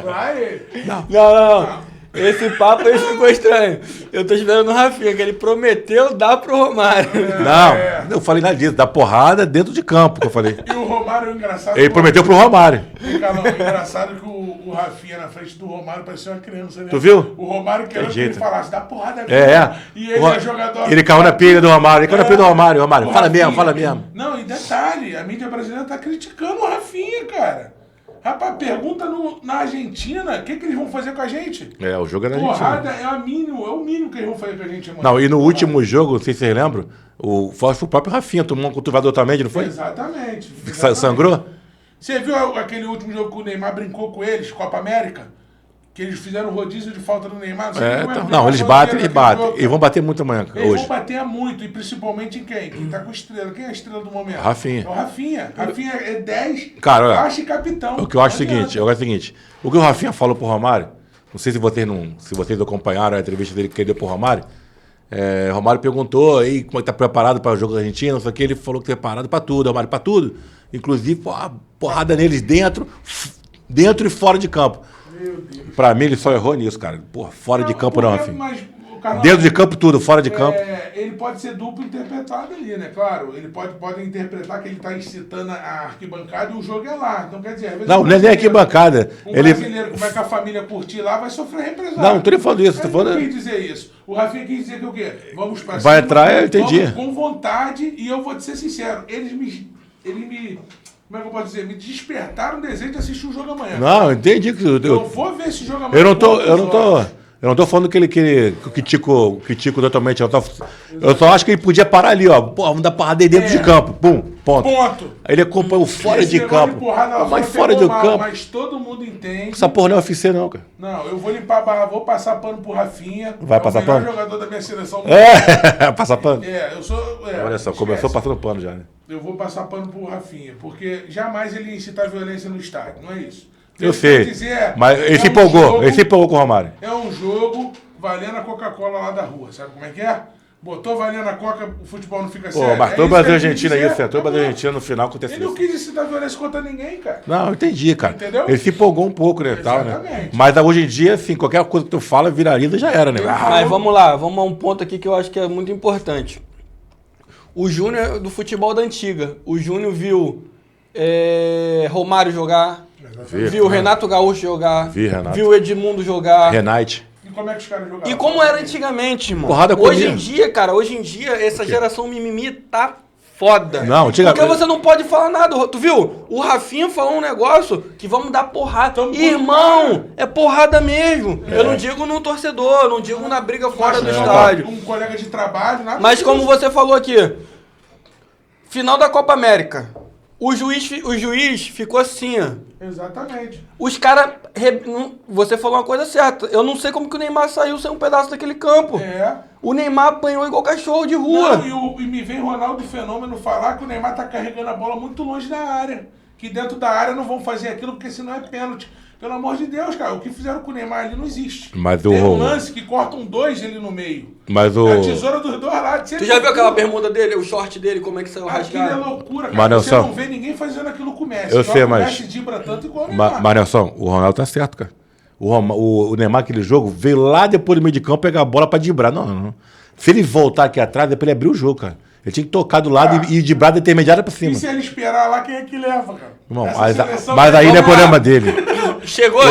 Vai ele. Não. Esse papo aí ficou estranho. Eu tô esperando o Rafinha, que ele prometeu dar pro Romário. Não, eu falei nada disso. Dar porrada dentro de campo, que eu falei. E o Romário, engraçado... Ele prometeu pro Romário. Carlão, engraçado que o Rafinha na frente do Romário parecia uma criança, né? Tu viu? O Romário querendo que ele falasse, dá porrada mesmo. E ele é jogador... Ele caiu na pilha do Romário. Ele caiu na pilha do Romário. Romário, fala mesmo. Não, e detalhe, a mídia brasileira tá criticando o Rafinha, cara. Rapaz, pergunta na Argentina, o que eles vão fazer com a gente? O jogo é na Argentina. Porrada é o mínimo que eles vão fazer com a gente, mano. Não, e no último jogo, não sei se vocês lembram, foi o próprio Rafinha, tomou um cotovelo também, não foi? Exatamente. Sangrou? Você viu aquele último jogo que o Neymar brincou com eles, Copa América? Que eles fizeram rodízio de falta no Neymar. Não, eles batem. E vão bater muito amanhã, eles hoje. Vão bater muito, e principalmente em quem? Quem tá com estrela. Quem é a estrela do momento? Rafinha. É o Rafinha. Rafinha é 10, cara, olha, faixa e capitão. O que eu acho é o seguinte, o que o Rafinha falou pro Romário, não sei se vocês acompanharam a entrevista dele que ele deu pro Romário, Romário perguntou aí como é que tá preparado para o jogo da Argentina, não sei o que, ele falou que tá preparado para tudo, Romário, para tudo. Inclusive, porrada neles dentro e fora de campo. Meu Deus. Pra mim, ele só errou nisso, cara. Porra, fora de campo não, Rafinha. Carlão, dentro de campo tudo, fora de campo. Ele pode ser duplo interpretado ali, né? Claro, ele pode interpretar que ele tá excitando a arquibancada e o jogo é lá. Então, quer dizer, às vezes não é nem arquibancada. Brasileiro que vai com a família curtir lá vai sofrer represália. Não tô nem falando isso. Tô falando... Ele não quis dizer isso. O Rafinha quis dizer que o quê? Vamos pra vai entrar, eu entendi. Vamos com vontade, e eu vou te ser sincero, ele me como é que eu posso dizer? Me despertaram o desejo de assistir o jogo amanhã. Não, eu entendi que eu vou ver esse jogo amanhã. Eu não tô falando que ele critico totalmente. Eu só acho que ele podia parar ali, ó. Pô, vamos dar porrada aí dentro de campo. Pum, ponto. Aí ele acompanhou fora de campo. Mas fora do campo. Mas todo mundo entende. Essa porra não é UFC, não, cara. Não, eu vou limpar a barra, vou passar pano pro Rafinha. Vai passar pano? É o melhor jogador da minha seleção. Passar pano? Eu sou... Olha só, começou passando pano já, né? Eu vou passar pano pro Rafinha, porque jamais ele incita violência no estádio, não é isso. Eu sei, mas ele se empolgou com o Romário. É um jogo valendo a Coca-Cola lá da rua, sabe como é que é? Botou valendo a Coca, o futebol não fica sério. Mas todo Brasil e Argentina isso, todo Brasil e Argentina no final aconteceu. Ele não quis incitar violência contra ninguém, cara. Não, eu entendi, cara. Entendeu? Ele se empolgou um pouco, né? Exatamente. Tal, né? Mas hoje em dia, assim, qualquer coisa que tu fala, viraliza, já era, né? Mas vamos lá, vamos a um ponto aqui que eu acho que é muito importante. O Júnior do futebol da antiga. O Júnior viu Romário jogar, viu Renato Gaúcho jogar, viu Edmundo jogar. Renate. E como é que os caras jogavam? E como era antigamente, irmão. Hoje em dia, essa geração mimimi tá foda. Não, porque você não pode falar nada. Tu viu? O Rafinha falou um negócio que vamos dar porrada. Irmão, é porrada mesmo. Eu não digo no torcedor, não digo na briga fora do estádio. Um colega de trabalho, nada. Mas como você falou aqui, final da Copa América. O juiz ficou assim, ó. Exatamente. Os caras... Você falou uma coisa certa. Eu não sei como que o Neymar saiu sem um pedaço daquele campo. O Neymar apanhou igual cachorro de rua. Não, e me vem Ronaldo Fenômeno falar que o Neymar tá carregando a bola muito longe da área. Que dentro da área não vão fazer aquilo porque senão é pênalti. Pelo amor de Deus, cara. O que fizeram com o Neymar ali não existe. Tem um lance que cortam 2 ali no meio. É a tesoura dos dois lados. Tu já viu aquela bermuda dele, o short dele, como é que saiu rasgado? Aquilo é loucura, cara. Você não vê ninguém fazendo aquilo com o Messi. Eu sei, mas... O Messi dibra tanto igual o Neymar. Mas, Nelson, o Ronaldo tá certo, cara. O Neymar, aquele jogo, veio lá depois do meio de campo pegar a bola pra dibrar. Não. Se ele voltar aqui atrás, é pra ele abrir o jogo, cara. Ele tinha que tocar do lado e dibrar da intermediária pra cima. E se ele esperar lá, quem é que leva, cara? Irmão, mas aí não é problema dele. Chegou.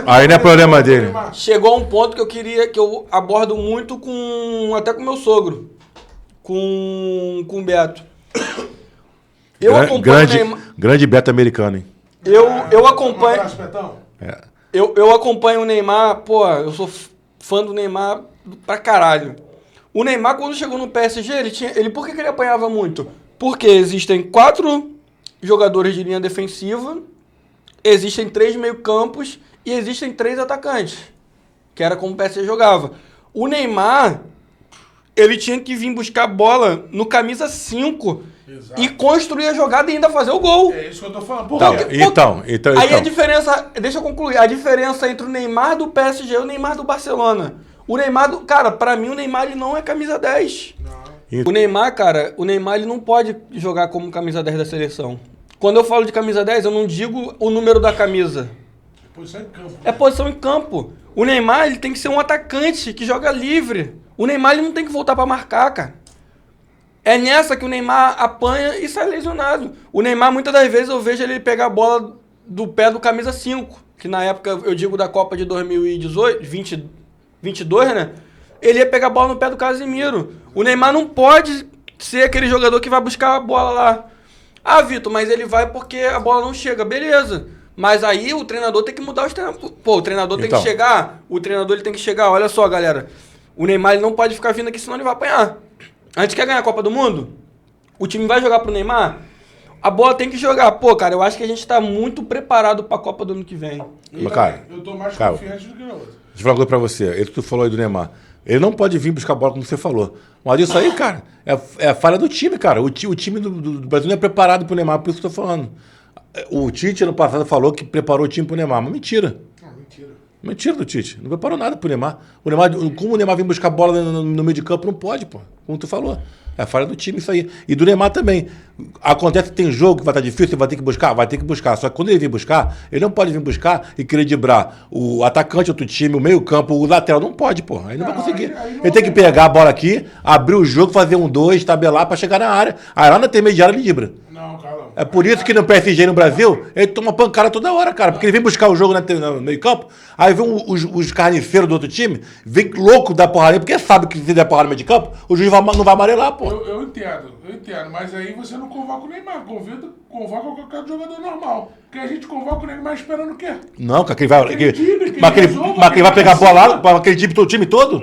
Aí não é problema dele. Chegou um ponto que eu abordo muito até com meu sogro. Com o Beto. Eu acompanho grande Beto americano, hein? Eu acompanho. Eu acompanho o Neymar, pô, eu sou fã do Neymar pra caralho. O Neymar, quando chegou no PSG, por que ele apanhava muito? Porque existem 4 jogadores de linha defensiva, existem 3 meio-campos e existem 3 atacantes, que era como o PSG jogava. O Neymar, ele tinha que vir buscar bola no camisa 5, Exato. E construir a jogada e ainda fazer o gol. É isso que eu tô falando. Por Tá, quê? então. Aí a diferença, deixa eu concluir, a diferença entre o Neymar do PSG e o Neymar do Barcelona. O Neymar, cara, pra mim o Neymar ele não é camisa 10. Não. O Neymar, cara, ele não pode jogar como camisa 10 da seleção. Quando eu falo de camisa 10, eu não digo o número da camisa. Posição em campo. É posição em campo. O Neymar, ele tem que ser um atacante que joga livre. O Neymar, ele não tem que voltar pra marcar, cara. É nessa que o Neymar apanha e sai lesionado. O Neymar, muitas das vezes, eu vejo ele pegar a bola do pé do camisa 5, que na época, eu digo da Copa de 2022, né? Ele ia pegar a bola no pé do Casemiro. O Neymar não pode ser aquele jogador que vai buscar a bola lá. Ah, Vitor, mas ele vai porque a bola não chega. Beleza. Mas aí o treinador tem que mudar os treinadores. Pô, o treinador tem que chegar. O treinador ele tem que chegar. Olha só, galera. O Neymar ele não pode ficar vindo aqui, senão ele vai apanhar. A gente quer ganhar a Copa do Mundo? O time vai jogar pro Neymar? A bola tem que jogar. Pô, cara, eu acho que a gente tá muito preparado pra Copa do ano que vem. Mas, cara, eu tô mais confiante do que na outra. Deixa eu falar uma coisa pra você. Ele que tu falou aí do Neymar. Ele não pode vir buscar a bola como você falou. Mas isso aí, cara, é falha do time, cara. O time do Brasil não é preparado pro Neymar, por isso que eu tô falando. O Tite, ano passado, falou que preparou o time pro Neymar. Mas mentira. Mentira do Tite. Não preparou nada pro Neymar. Como o Neymar vem buscar bola no meio de campo, não pode, pô. Como tu falou. É falha do time isso aí. E do Neymar também. Acontece que tem jogo que vai estar difícil, ele vai ter que buscar? Vai ter que buscar. Só que quando ele vir buscar, ele não pode vir buscar e querer driblar o atacante, outro time, o meio-campo, o lateral. Não pode, pô. Aí não vai conseguir. Ele tem que pegar a bola aqui, abrir o jogo, fazer 1-2, tabelar pra chegar na área. Aí lá na intermediária ele dribla. Não, cara. É por isso que no PSG no Brasil, ele toma pancada toda hora, cara. Porque ele vem buscar o jogo no meio-campo, aí vem os carniceiros do outro time, vem louco da porrada, porque sabe que se der porrada no meio de campo, o juiz não vai amarelar, pô. Eu entendo. Mas aí você não convoca o Neymar, convoca qualquer jogador normal. Porque a gente convoca o Neymar esperando o quê? Não, cara, que ele vai. Mas ele vai pegar a bola lá para aquele time todo?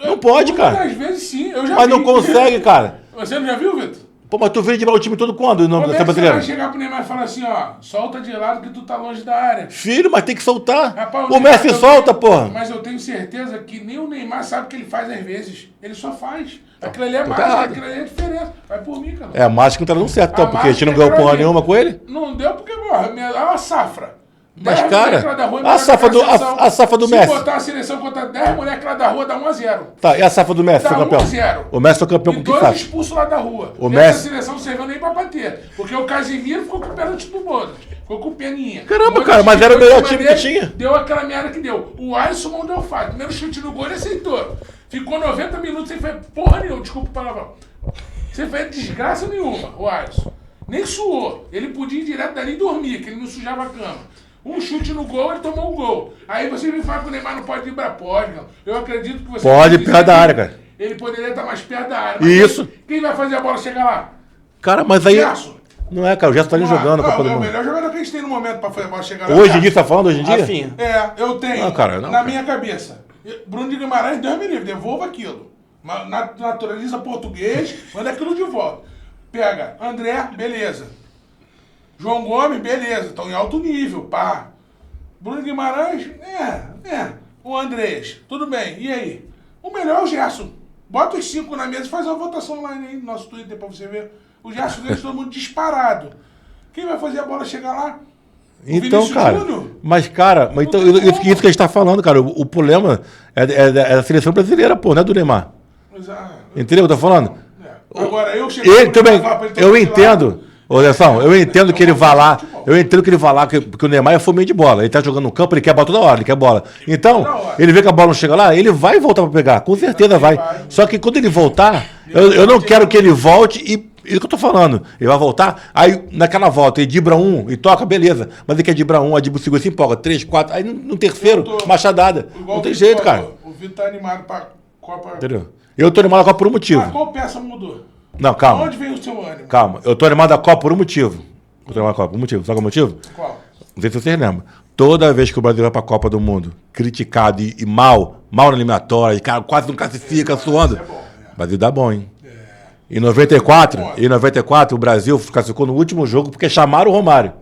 Não pode, cara. Às vezes sim, eu já Mas vi. não consegue, cara. Você não já viu, Vitor? Pô, mas tu veio de o time todo quando? Como é que você vai chegar pro Neymar e falar assim, ó, solta de lado que tu tá longe da área? Filho, mas tem que soltar. Rapaz, o Messi solta, porra. Mas eu tenho certeza que nem o Neymar sabe o que ele faz às vezes. Ele só faz. Aquilo ali é mágica, aquilo ali é diferença. Vai por mim, cara. É, a mágica não tá dando certo, então, porque a gente não ganhou porra nenhuma com ele. Não deu porque, porra, é uma safra. Mas, cara, a safra do Messi. Se botar a seleção contra 10 moleques lá da rua, dá 1-0. Tá, e a safra do Messi, Dá foi campeão? 1-0. O Messi foi campeão com E que 2 faz? expulsos lá da rua. O Essa Messi... seleção não serviu nem pra bater. Porque o Casemiro ficou com o pênalti do Modric. Ficou com peninha. Caramba, cara, mas era o melhor time que tinha. Deu aquela merda que deu. O Alisson não deu falha. Primeiro chute no gol, ele aceitou. Ficou 90 minutos sem fazer porra nenhuma. Desculpa o palavrão. Sem fazer desgraça nenhuma, o Alisson. Nem suou. Ele podia ir direto dali e dormir, que ele não sujava a cama. Um chute no gol, ele tomou um gol. Aí você me fala que o Neymar não pode ir pra pode, não. Eu acredito que você... Pode, perto da área, cara. Ele poderia estar mais perto da área. Mas isso. Quem vai fazer a bola chegar lá? Cara, mas aí... Gerson. Não é, cara, o Gerson tá ali jogando a Copa do Mundo. É o melhor jogador que a gente tem no momento pra fazer a bola chegar lá. Hoje em dia, você tá falando hoje em dia? Rafinha. Eu tenho, cara, na minha cabeça. Bruno de Guimarães, Deus me livre, devolva aquilo. Naturaliza português, manda aquilo de volta. Pega André, beleza. João Gomes, beleza, estão em alto nível, pá. Bruno Guimarães, o Andrés, tudo bem, e aí? O melhor é o Gerson. Bota os 5 na mesa e faz uma votação lá no nosso Twitter pra você ver. O Gerson deixa todo mundo disparado. Quem vai fazer a bola chegar lá? Então, cara, mas então, isso que a gente tá falando, cara, o problema é da seleção brasileira, pô, não é do Neymar. Entendeu o que eu tô falando? Agora, ele também, eu entendo. Ô, Anderson, eu entendo que ele vá lá, porque o Neymar é fominha de bola. Ele tá jogando no campo, ele quer bola toda hora, ele quer bola. Então, ele vê que a bola não chega lá, ele vai voltar pra pegar, com certeza vai. Só que quando ele voltar, eu não quero que ele volte e... Isso que eu tô falando. Ele vai voltar, aí naquela volta ele dibra um e toca, beleza. Mas ele quer dibrar um, aí dibra o segundo, assim, empolga, 3, 4, aí no terceiro, machadada. Não tem jeito, cara. O Vitor tá animado pra Copa... Entendeu? Eu tô animado da Copa por um motivo. Mas qual peça mudou? Não, calma. Onde veio o seu ânimo? Calma, eu tô animado da Copa por um motivo. Eu tô animado da Copa por um motivo. Sabe qual é o motivo? Qual? Não sei se vocês lembram. Toda vez que o Brasil vai pra Copa do Mundo, criticado e mal na eliminatória, cara, quase não classifica, suando. O Brasil dá bom, hein? Em 94, o Brasil classificou no último jogo porque chamaram o Romário.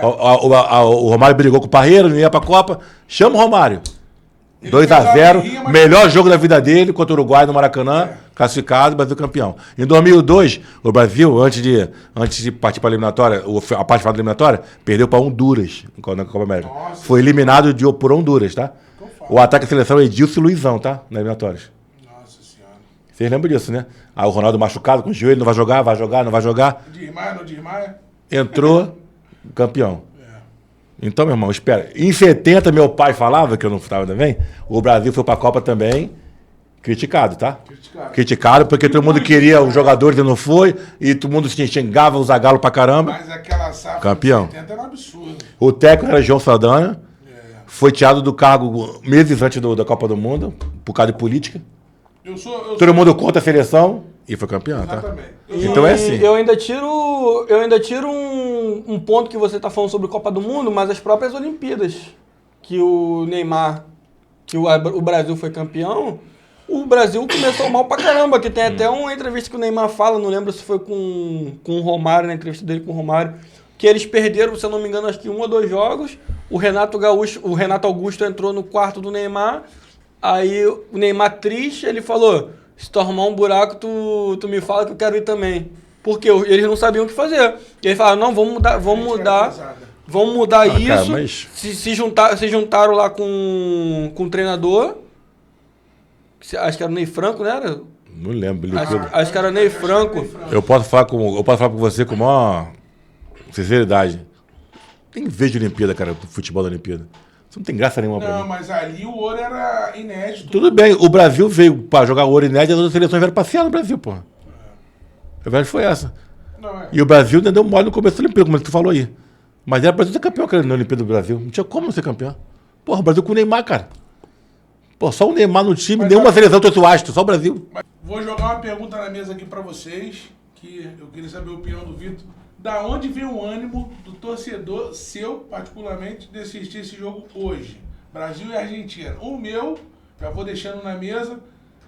O Romário brigou com o Parreira, não ia pra Copa. Chama o Romário. 2-0, melhor jogo da vida dele contra o Uruguai no Maracanã. classificado, o Brasil campeão. Em 2002, o Brasil, antes de partir para a eliminatória, a parte final da eliminatória, perdeu para Honduras na Copa América. Nossa. Foi eliminado por Honduras, tá? O ataque da seleção é Edilson e Luizão, tá? Na eliminatórias. Nossa senhora. Vocês lembram disso, né? Aí o Ronaldo machucado com o joelho, não vai jogar, não vai jogar. Desmaia, não desmaia? Entrou, campeão. Então, meu irmão, espera. Em 70, meu pai falava, que eu não estava também, o Brasil foi para a Copa também, criticado, tá? Criticado, porque todo mundo queria os jogadores e não foi, e todo mundo se xingava o Zagallo pra caramba. Mas aquela safra Campeão. de 70 era um absurdo. O técnico era João Saldanha, foi tirado do cargo meses antes da Copa do Mundo, por causa de política. Todo mundo contra a seleção e foi campeão, Exatamente. tá? Então é assim. Eu ainda tiro um ponto que você está falando sobre Copa do Mundo, mas as próprias Olimpíadas, que o Neymar, que o Brasil foi campeão, o Brasil começou mal pra caramba, que tem até uma entrevista que o Neymar fala, não lembro se foi com o Romário, na entrevista dele com o Romário, que eles perderam, se eu não me engano, acho que 1 ou 2 jogos, o Renato Augusto entrou no quarto do Neymar, aí o Neymar triste, ele falou, se tu arrumar um buraco, tu me fala que eu quero ir também. Porque eles não sabiam o que fazer. E eles falaram, não, vamos mudar isso. Cara, mas... se juntaram lá com o treinador, acho que era o Ney Franco, né? Não lembro. Acho que era Ney Franco. Eu posso falar com você com maior sinceridade. Tem vez de Olimpíada, cara, do futebol da Olimpíada. Isso não tem graça nenhuma pra mim. Não, mas ali o ouro era inédito. Tudo bem, o Brasil veio pra jogar ouro inédito, as outras seleções vieram passear no Brasil, porra. A verdade foi essa. E o Brasil ainda deu mole no começo da Olimpíada, como tu falou aí. Mas era o Brasil ser campeão, cara, na Olimpíada do Brasil. Não tinha como não ser campeão. Porra, o Brasil com o Neymar, cara. Pô, só o Neymar no time, nenhuma seleção trouxe o astro, só o Brasil. Vou jogar uma pergunta na mesa aqui pra vocês, que eu queria saber a opinião do Vitor. Da onde vem o ânimo do torcedor seu, particularmente, de assistir esse jogo hoje? Brasil e Argentina. O meu, já vou deixando na mesa,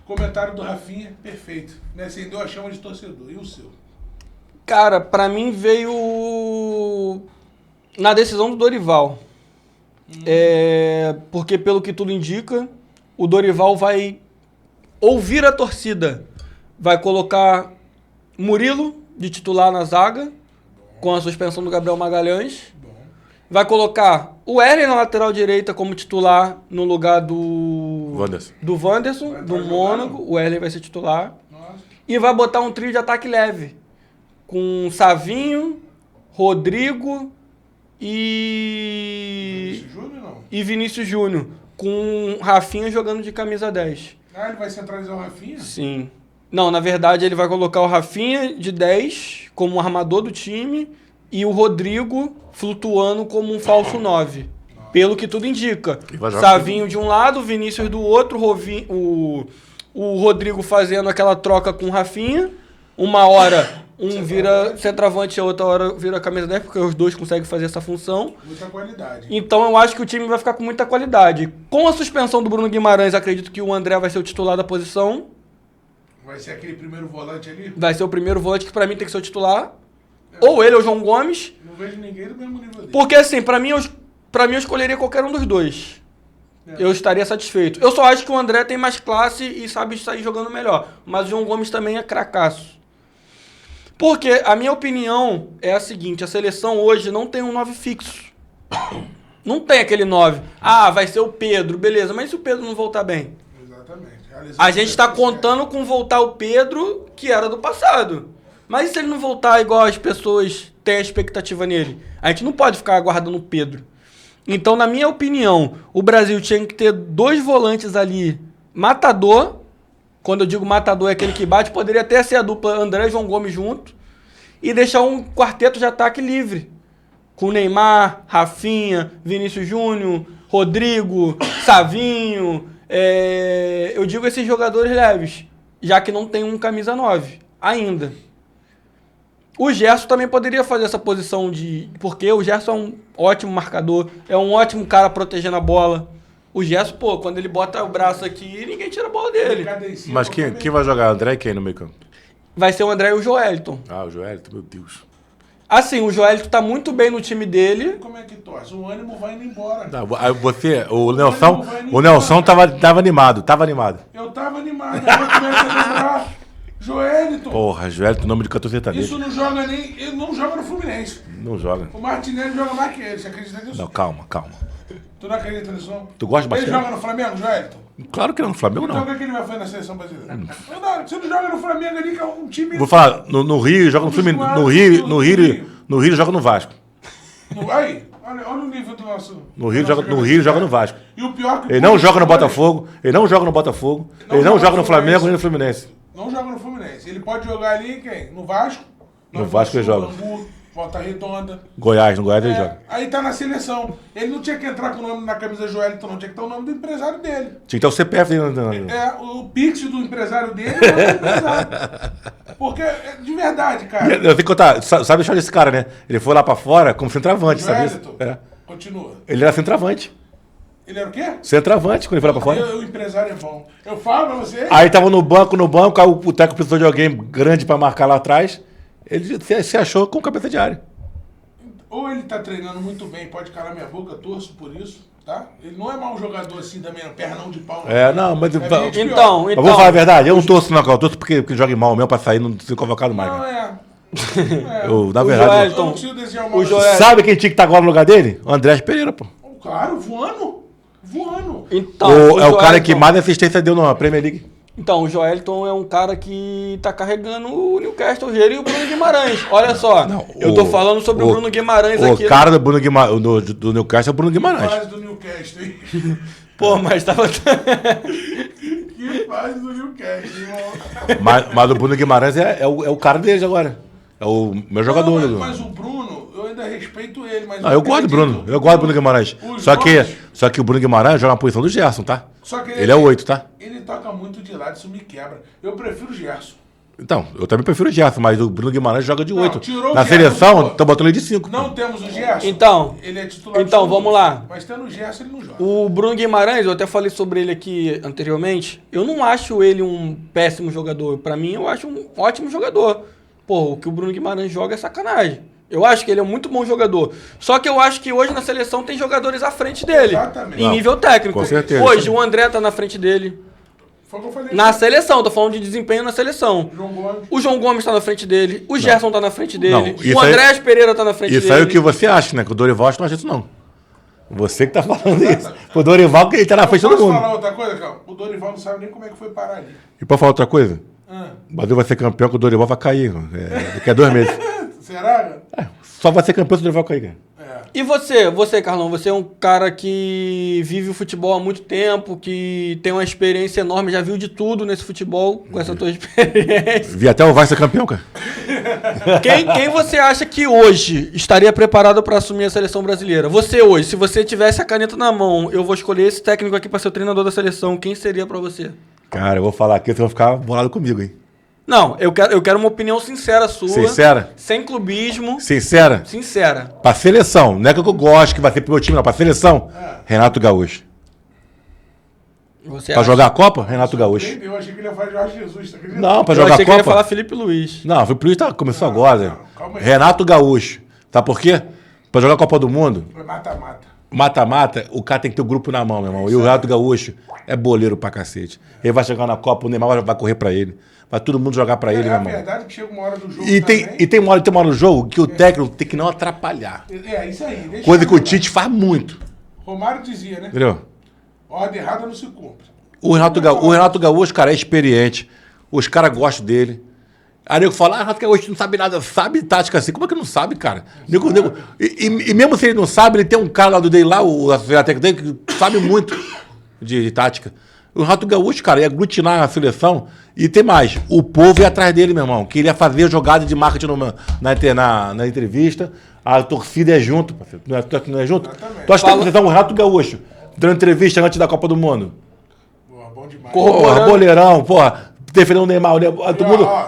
comentário do Rafinha, perfeito. Me acendeu a chama de torcedor. E o seu? Cara, pra mim veio na decisão do Dorival. Porque pelo que tudo indica, o Dorival vai ouvir a torcida. Vai colocar Murilo de titular na zaga, com a suspensão do Gabriel Magalhães. Vai colocar o Wesley na lateral direita como titular no lugar do Wanderson, do Mônaco. O Wesley vai ser titular. Nossa. E vai botar um trio de ataque leve. Com Savinho, Rodrigo e Vinícius Júnior. Com Rafinha jogando de camisa 10. Ah, ele vai centralizar o Rafinha? Sim. Não, na verdade ele vai colocar o Rafinha de 10 como armador do time e o Rodrigo flutuando como um falso 9. Pelo que tudo indica. Savinho de um lado, Vinícius do outro, o Rodrigo fazendo aquela troca com o Rafinha. Uma hora um vira centroavante e a outra hora vira camisa 10, porque os dois conseguem fazer essa função. Muita qualidade. Então eu acho que o time vai ficar com muita qualidade. Com a suspensão do Bruno Guimarães, acredito que o André vai ser o titular da posição. Vai ser aquele primeiro volante ali? Vai ser o primeiro volante que pra mim tem que ser o titular. Ou ele ou o João Gomes. Não vejo ninguém do mesmo nível dele. Porque assim, pra mim eu escolheria qualquer um dos dois. Eu estaria satisfeito. Eu só acho que o André tem mais classe e sabe sair jogando melhor. Mas o João Gomes também é cracaço. Porque a minha opinião é a seguinte, a seleção hoje não tem um 9 fixo. Não tem aquele 9. Ah, vai ser o Pedro, beleza. Mas e se o Pedro não voltar bem? Exatamente. A gente tá contando com voltar o Pedro, que era do passado. Mas e se ele não voltar igual as pessoas têm a expectativa nele? A gente não pode ficar aguardando o Pedro. Então, na minha opinião, o Brasil tinha que ter 2 volantes ali, matador. Quando eu digo matador é aquele que bate, poderia até ser a dupla André e João Gomes junto. E deixar um quarteto de ataque livre. Com Neymar, Rafinha, Vinícius Júnior, Rodrigo, Savinho. Eu digo esses jogadores leves, já que não tem um camisa 9 ainda. O Gerson também poderia fazer essa posição porque o Gerson é um ótimo marcador, é um ótimo cara protegendo a bola. O Gerson, pô, quando ele bota o braço aqui, ninguém tira a bola dele. Mas quem vai jogar? André e quem no meio campo? Vai ser o André e o Joelton. Ah, o Joelton, meu Deus. Assim, o Joelton tá muito bem no time dele. Como é que torce? O ânimo vai indo embora. Não, o Nelson tava animado, Eu tava animado, agora começa a lembrar. Joelito. Porra, Joelito, nome de cantor sertanejo. Isso não joga nem... Ele não joga no Fluminense. Não joga. O Martinelli joga mais que ele, você acredita nisso? Não, calma. Tu não acredita nisso, não? Tu gosta Ele bastante? joga no Flamengo, Joelito? Claro que não, no Flamengo Então o não. que ele vai fazer na seleção brasileira? Não, você não joga no Flamengo ali, que é um time... Vou falar, no Rio, joga no Fluminense. No Rio, joga no Vasco. Aí, olha o nível do nosso... No Rio, joga no Vasco. E o pior que... Ele não joga no Botafogo, ele não joga no Flamengo nem no Fluminense. Não joga no Fluminense. Ele pode jogar ali, quem? No Vasco. No Vasco ele joga. Bangu, Volta Redonda. Goiás, no Goiás ele joga. Aí tá na seleção. Ele não tinha que entrar com o nome na camisa Joelito, não. Tinha que estar o nome do empresário dele. Tinha que ter o CPF dele. O Pix do empresário dele é o empresário. Porque, de verdade, cara. Eu tenho que contar, sabe a história desse cara, né? Ele foi lá pra fora como centroavante, sabe isso? Joelito, É. continua. Ele era centroavante. Ele era o quê? Centroavante, quando ele foi lá pra fora. O empresário é bom. Eu falo pra você... Aí tava no banco, aí o técnico precisou de alguém grande pra marcar lá atrás. Ele se achou com cabeça de área. Ou ele tá treinando muito bem, pode calar minha boca, torço por isso, tá? Ele não é mau jogador assim também, pernão de pau. Mas... Então... Mas vou falar a verdade, eu não torço não, cara. Eu torço porque joga mal mesmo pra sair e não ser convocado mais. Não, Cara. Na verdade... eu não consigo desejar o Joelito... Sabe quem tinha que estar agora no lugar dele? O Andrés Pereira, pô. Claro, voando. Então, É o cara que mais assistência deu na Premier League. Então, o Joelton é um cara que tá carregando o Newcastle Gera e o Bruno Guimarães. Olha só, eu tô falando sobre o Bruno Guimarães aqui. O cara do Bruno Guimarães, do Newcastle é o Bruno Guimarães. Que fase do Newcastle, hein? Pô, mas tava... Que fase do Newcastle, irmão. Mas o Bruno Guimarães é o cara deles agora. É o meu jogador. Mas o Bruno, eu ainda respeito ele. Mas eu gosto do Bruno. Eu gosto do Bruno Guimarães. Só que o Bruno Guimarães joga na posição do Gerson, tá? Só que ele é 8, tá? Ele toca muito de lado, isso me quebra. Eu prefiro o Gerson. Então, eu também prefiro o Gerson, mas o Bruno Guimarães joga de 8. Na Gerson, seleção, estão botando ele de 5. Não temos o Gerson? Então, ele é titular. Então, vamos lá. Mas tendo o Gerson, ele não joga. O Bruno Guimarães, eu até falei sobre ele aqui anteriormente, eu não acho ele um péssimo jogador. Pra mim, eu acho um ótimo jogador. Pô, o que o Bruno Guimarães joga é sacanagem. Eu acho que ele é um muito bom jogador. Só que eu acho que hoje na seleção tem jogadores à frente dele. Exatamente. Em nível técnico. Com certeza. Hoje o André tá na frente dele. Foi o que eu falei. Na seleção, tô falando de desempenho na seleção. O João Gomes tá na frente dele. O Gerson tá na frente dele. O Andrés Pereira tá na frente dele. Isso aí é o que você acha, né? Que o Dorival acho que não acha isso, não. Você que tá falando isso. O Dorival que ele tá na frente de todo mundo. Posso falar outra coisa, Calma? O Dorival não sabe nem como é que foi parar ali. E pra falar outra coisa? O Brasil vai ser campeão que o Dorival vai cair. Daqui a 2 meses. Será? Só vai ser campeão se o Dorival cair, cara. E você, Carlão, você é um cara que vive o futebol há muito tempo, que tem uma experiência enorme, já viu de tudo nesse futebol, com essa tua experiência. Vi até o Vasco ser campeão, cara. Quem você acha que hoje estaria preparado para assumir a seleção brasileira? Você hoje, se você tivesse a caneta na mão, eu vou escolher esse técnico aqui para ser o treinador da seleção, quem seria para você? Cara, eu vou falar aqui, você vai ficar bolado comigo, hein? Não, eu quero uma opinião sincera sua. Sincera? Sem clubismo. Sincera? Sincera. Pra seleção, não é que eu gosto que vai ser pro meu time, não. Pra seleção, Renato Gaúcho. Você pra jogar a Copa, Renato Gaúcho. Eu achei que ele ia falar Jorge Jesus, tá acreditando? Não, pra Eu jogar a achei que ele ia Copa. falar Felipe Luiz. Não, o Felipe Luiz começou agora. calma aí. Renato Gaúcho. Sabe por quê? Pra jogar a Copa do Mundo, Foi mata-mata. mata-mata, o cara tem que ter o grupo na mão, meu irmão. E o Renato Gaúcho é boleiro pra cacete. Ele vai chegar na Copa, o Neymar vai correr pra ele. Vai todo mundo jogar pra ele, meu É irmão. verdade que chega uma hora do jogo E também. tem uma hora no jogo que o técnico tem que não atrapalhar. Isso aí. Deixa Coisa eu que o jogar. Tite faz muito. Romário dizia, né? Entendeu? Ordem errada não se cumpre. O Renato Gaúcho, cara, é experiente. Os caras gostam dele. Aí nego fala, Renato Gaúcho não sabe nada, sabe tática assim. Como é que não sabe, cara? E mesmo se ele não sabe, ele tem um cara lá do dele lá, o técnico dele, que sabe muito de tática. O Renato Gaúcho, cara, ia aglutinar a seleção. E tem mais, o povo ia atrás dele, meu irmão. Queria fazer jogada de marketing na entrevista. A torcida é junto, parceiro. Não é junto? Exatamente. Tu acha que a seleção, o Renato Gaúcho, dando entrevista antes da Copa do Mundo? Boa, bom demais. Porra, boleirão, porra. Defendendo o Neymar,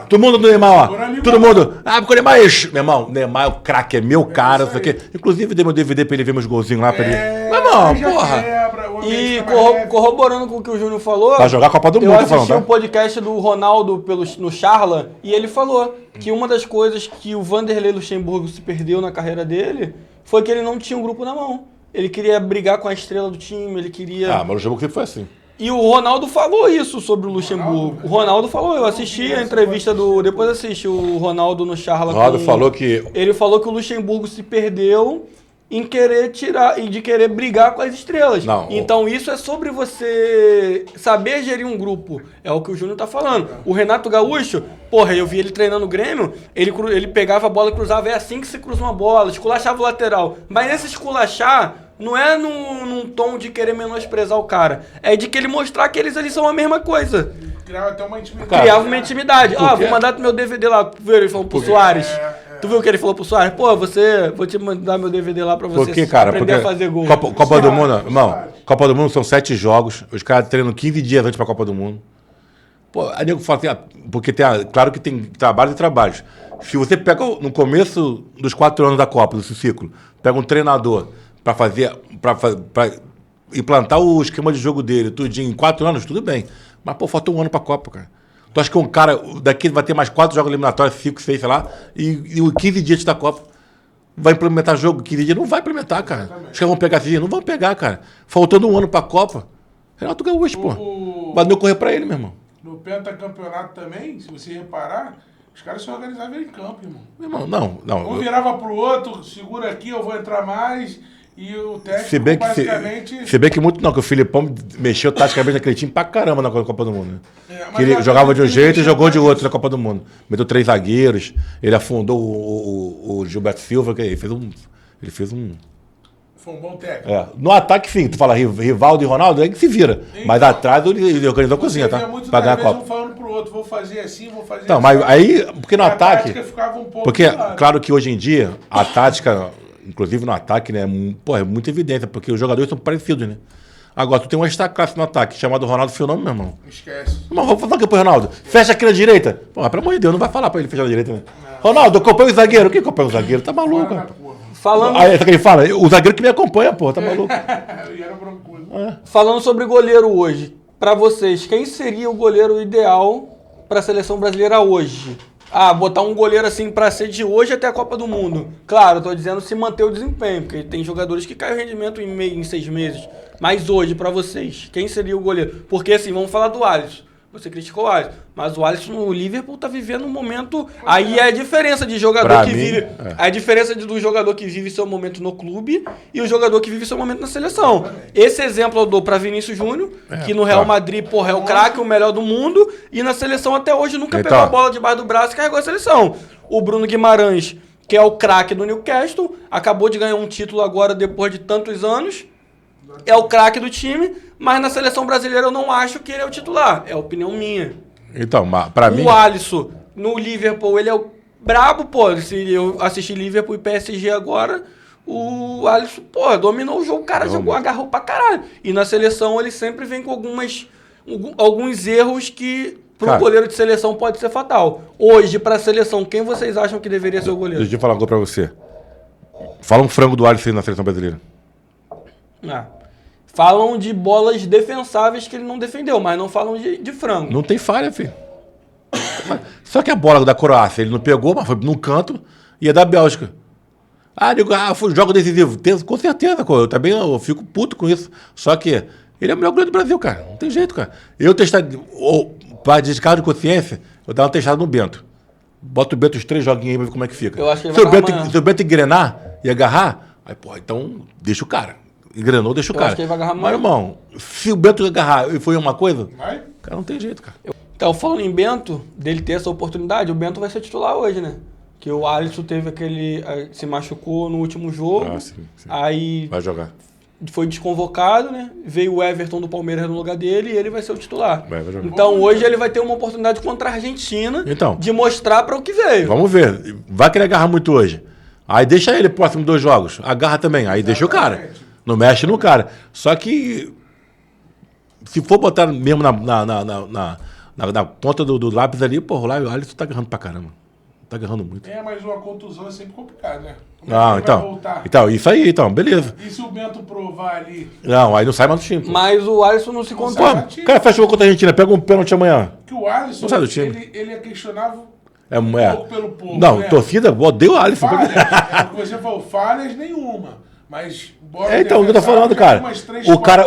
todo mundo do Neymar, ó. Todo mundo. Porque o Neymar é isso. Meu irmão, Neymar é o craque, é meu cara, isso aqui. Inclusive, dei meu DVD pra ele ver meus golzinhos lá pra ele. Meu irmão, porra. E corroborando com o que o Júnior falou, Vai jogar a Copa do eu Mundo, assisti falando, tá? um podcast do Ronaldo no Charla e ele falou que uma das coisas que o Vanderlei Luxemburgo se perdeu na carreira dele foi que ele não tinha um grupo na mão. Ele queria brigar com a estrela do time, ele queria... Mas o Luxemburgo sempre foi assim. E o Ronaldo falou isso sobre o Luxemburgo. O Ronaldo falou, eu assisti a entrevista do... Depois assisti o Ronaldo no Charla. O Ronaldo falou que... Ele falou que o Luxemburgo se perdeu em querer tirar e de querer brigar com as estrelas. Não, então isso é sobre você saber gerir um grupo. É o que o Júnior tá falando. O Renato Gaúcho, porra, eu vi ele treinando o Grêmio, ele pegava a bola e cruzava, é assim que se cruza uma bola, esculachava o lateral. Mas esse esculachar não é num tom de querer menosprezar o cara, é de que ele mostrar que eles ali são a mesma coisa. Criava até uma intimidade. Criava uma intimidade. Vou mandar meu DVD lá. Viu? Ele falou pro Soares. Tu viu o que ele falou pro Soares? Pô, vou te mandar meu DVD lá pra você aprender a fazer gol. Copa do Mundo, irmão, Copa do Mundo são 7 jogos, os caras treinam 15 dias antes pra Copa do Mundo. Pô, a nego fala assim, porque claro que tem trabalhos e trabalhos. Se você pega no começo dos 4 anos da Copa, desse ciclo, pega um treinador pra implantar o esquema de jogo dele, tudinho, em 4 anos, tudo bem. Mas, pô, falta um ano pra Copa, cara. Tu acha que um cara daqui vai ter mais 4 jogos eliminatórios, 5, 6, sei lá, e 15 dias da Copa vai implementar jogo? 15 dias não vai implementar, cara. Os caras vão pegar esse dia? Não vão pegar, cara. Faltando um ano pra Copa. Renato Gaúcho, pô. Vai não correr pra ele, meu irmão. No pentacampeonato também, se você reparar, os caras se organizavam em campo, irmão. Meu irmão, não. Um virava pro outro, segura aqui, eu vou entrar mais. E o técnico, basicamente... Se bem que muito não, que o Filipão mexeu taticamente naquele time pra caramba na Copa do Mundo. Né? Que ele jogava de um jeito e jogou de outro na Copa do Mundo. Meteu 3 zagueiros, ele afundou o Gilberto Silva, que ele fez um... Foi um bom técnico. No ataque, sim, tu fala Rivaldo e Ronaldo, aí que se vira. Então, mas atrás ele organizou a cozinha, tá? Pra ganhar a Copa. Um falando pro outro, vou fazer assim, vou fazer então, assim. Mas aí, porque no ataque... Ficava um pouco porque, claro que hoje em dia, a tática... Inclusive no ataque, né? Pô, é muita evidência, porque os jogadores são parecidos, né? Agora, tu tem uma classe no ataque chamado Ronaldo Fenômeno, meu irmão. Esquece. Mas vamos falar aqui pro Ronaldo. Fecha aqui na direita. Pô, pelo amor de Deus, não vai falar pra ele fechar na direita, né? Não. Ronaldo, acompanha o zagueiro. O que acompanha o zagueiro? Tá maluco, cara. Falando... Aí, sabe o que ele fala? O zagueiro que me acompanha, pô, tá maluco. Falando sobre goleiro hoje, pra vocês, quem seria o goleiro ideal pra seleção brasileira hoje? Botar um goleiro assim pra ser de hoje até a Copa do Mundo. Claro, eu tô dizendo se manter o desempenho, porque tem jogadores que caem o rendimento em 6 meses. Mas hoje, pra vocês, quem seria o goleiro? Porque assim, vamos falar do Alisson. Você criticou o Alisson, mas o Alisson no Liverpool tá vivendo um momento... Aí é a diferença de jogador pra que mim, vive... A diferença do jogador que vive seu momento no clube e o jogador que vive seu momento na seleção. Esse exemplo eu dou pra Vinícius Júnior, que no Real Madrid, porra, é o craque, o melhor do mundo, e na seleção até hoje nunca pegou a bola debaixo do braço e carregou a seleção. O Bruno Guimarães, que é o craque do Newcastle, acabou de ganhar um título agora depois de tantos anos, é o craque do time, mas na seleção brasileira eu não acho que ele é o titular. É a opinião minha. Então, pra mim... O Alisson, no Liverpool, ele é o brabo, pô. Se eu assistir Liverpool e PSG agora, o Alisson, pô, dominou o jogo, o cara jogou, agarrou pra caralho. E na seleção ele sempre vem com alguns erros que pro goleiro de seleção pode ser fatal. Hoje, pra seleção, quem vocês acham que deveria ser o goleiro? Deixa eu falar uma coisa pra você. Fala um frango do Alisson na seleção brasileira. Falam de bolas defensáveis que ele não defendeu, mas não falam de frango. Não tem falha, filho. Só que a bola da Croácia ele não pegou, mas foi num canto e é da Bélgica. Foi um jogo decisivo. Com certeza, eu fico puto com isso. Só que ele é o melhor goleiro do Brasil, cara. Não tem jeito, cara. Eu testar, para descargo de consciência, eu dava uma testada no Bento. Bota o Bento os 3 joguinhos aí pra ver como é que fica. Eu acho que ele se o Bento engrenar e agarrar, aí, pô, então deixa o cara. Engrenou, deixa o cara. Acho que ele vai agarrar mais. Mas, irmão, se o Bento agarrar e foi uma coisa, cara, não tem jeito, cara. Então, falando em Bento, dele ter essa oportunidade, o Bento vai ser titular hoje, né? Que o Alisson teve se machucou no último jogo. Sim. Aí vai jogar. Foi desconvocado, né? Veio o Everton do Palmeiras no lugar dele e ele vai ser o titular. Vai jogar. Então hoje ele vai ter uma oportunidade contra a Argentina de mostrar para o que veio. Vamos ver. Vai querer agarrar muito hoje. Aí deixa ele próximo 2 jogos. Agarra também. Aí deixa o cara. Não mexe no cara. Só que se for botar mesmo na ponta do lápis ali, porra, lá o Alisson tá agarrando pra caramba. Tá agarrando muito. Mas uma contusão é sempre complicado, né? Então, isso aí, beleza. E se o Bento provar ali? Não, aí não sai mais do time. Pô. Mas o Alisson não se conta. O cara fecha o gol contra a Argentina, pega um pênalti amanhã. Que o Alisson, não sai do time. Ele é questionável pouco pelo povo. Não, né? Torcida odeia o Alisson. Falhas, você falou, falhas nenhuma. Mas bora então, o que eu tô falando, cara.